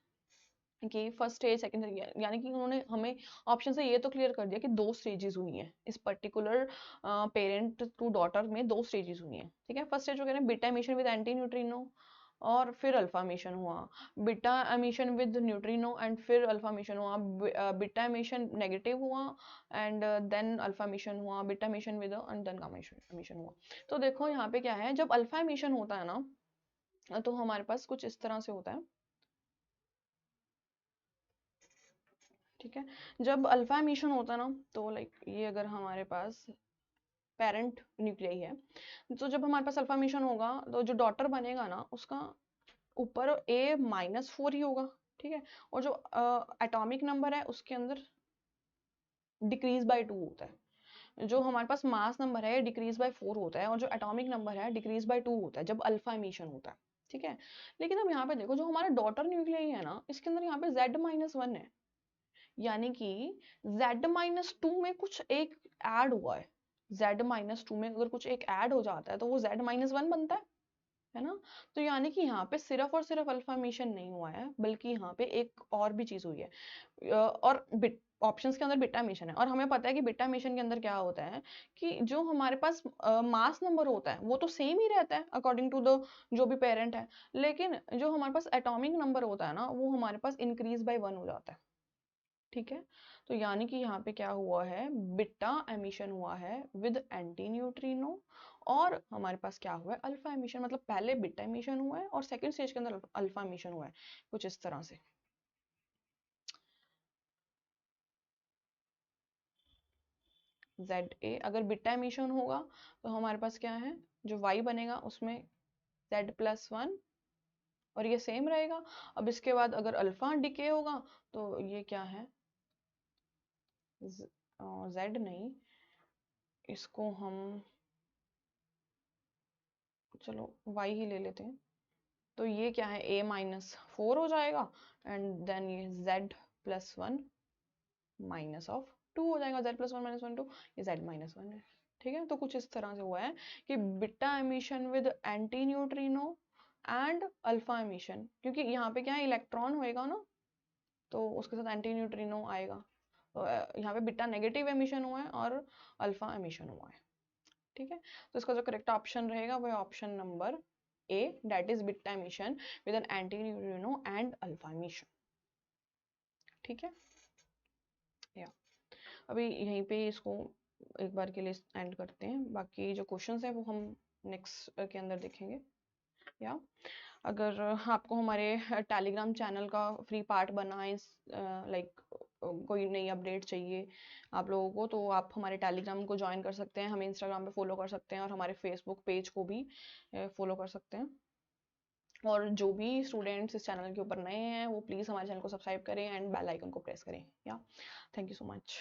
Speaker 1: कि फर्स्ट स्टेज, सेकंड स्टेज. यानी कि उन्होंने हमें ऑप्शन से ये तो क्लियर कर दिया कि दो स्टेजेस हुई हैं इस पर्टिकुलर पेरेंट टू डॉटर में, दो स्टेजेस हुई हैं. ठीक है, फर्स्ट स्टेज जो कह रहे हैं beta emission with anti neutrino और फिर अल्फा एमिशन हुआ, beta emission with neutrino and फिर अल्फा एमिशन हुआ, बीटा एमिशन नेगेटिव हुआ एंड देन अल्फा एमिशन हुआ, beta emission with and then gamma emission हुआ. तो देखो यहाँ पे क्या है, जब अल्फा एमिशन होता है ना तो हमारे पास कुछ इस तरह से होता है. ठीक है, जब अल्फा एमिशन होता है ना तो लाइक ये अगर हमारे पास पेरेंट न्यूक्लियाई है, तो जब हमारे पास अल्फा एमिशन होगा तो जो डॉटर बनेगा ना उसका ऊपर A-4 ही होगा. ठीक है, और जो एटॉमिक नंबर है उसके अंदर डिक्रीज बाय 2 होता है. जो हमारे पास मास नंबर है डिक्रीज बाय 4 होता है और जो एटॉमिक नंबर है डिक्रीज बाय 2 होता है जब अल्फा एमिशन होता है. ठीक है, लेकिन अब यहाँ पे देखो जो हमारा डॉटर न्यूक्लियाई है ना इसके अंदर यहाँ पे Z-1 है, यानी कि Z-2 में कुछ एक ऐड हुआ है. Z-2 में अगर कुछ एक ऐड हो जाता है तो वो Z-1 बनता है ना. तो यानी कि यहाँ पे सिर्फ और सिर्फ अल्फा एमिशन नहीं हुआ है, बल्कि यहाँ पे एक और भी चीज हुई है. और ऑप्शंस के अंदर बीटा एमिशन है, और हमें पता है कि बीटा एमिशन के अंदर क्या होता है कि जो हमारे पास मास नंबर होता है वो तो सेम ही रहता है अकॉर्डिंग टू द जो भी पेरेंट है, लेकिन जो हमारे पास एटॉमिक नंबर होता है ना वो हमारे पास इंक्रीज बाय 1 हो जाता है. ठीक है, तो यानी कि यहाँ पे क्या हुआ है, बीटा एमिशन हुआ है विद एंटी न्यूट्रिनो, और हमारे पास क्या हुआ है अल्फा एमिशन. मतलब पहले बीटा एमिशन हुआ है और सेकंड स्टेज के अंदर अल्फा एमिशन हुआ है, कुछ इस तरह से. ZA अगर बीटा एमिशन होगा तो हमारे पास क्या है, जो Y बनेगा उसमें Z+1 और ये सेम रहेगा. अब इसके बाद अगर अल्फा डिके होगा तो ये क्या है, Z नहीं, इसको हम चलो Y ही ले लेते हैं. तो ये क्या है, A-4 हो जाएगा एंड देन ये Z+1 -2 हो जाएगा. Z+1 -1 2, ये Z-1 है. ठीक है, तो कुछ इस तरह से हुआ है कि beta emission with anti neutrino and alpha emission, क्योंकि यहाँ पे क्या है इलेक्ट्रॉन होएगा ना तो उसके साथ एंटी न्यूट्रिनो आएगा. तो यहाँ पे बीटा नेगेटिव एमिशन हुआ है और अल्फा एमिशन हुआ है. ठीक है, तो इसका जो करेक्ट ऑप्शन रहेगा वो है option number A, that is beta emission with an antineutrino and alpha emission. ठीक है, या अभी यहीं पे इसको एक बार के लिए एंड करते हैं, बाकी जो क्वेश्चंस हैं वो हम नेक्स्ट के अंदर देखेंगे. या अगर आपको हमारे टेलीग्राम चैनल का फ्री पार्ट बना है, लाइक कोई नई अपडेट चाहिए आप लोगों को, तो आप हमारे टेलीग्राम को ज्वाइन कर सकते हैं, हमें इंस्टाग्राम पे फॉलो कर सकते हैं और हमारे फेसबुक पेज को भी फॉलो कर सकते हैं. और जो भी स्टूडेंट्स इस चैनल के ऊपर नए हैं वो प्लीज़ हमारे चैनल को सब्सक्राइब करें एंड बेल आइकन को प्रेस करें. या थैंक यू सो मच.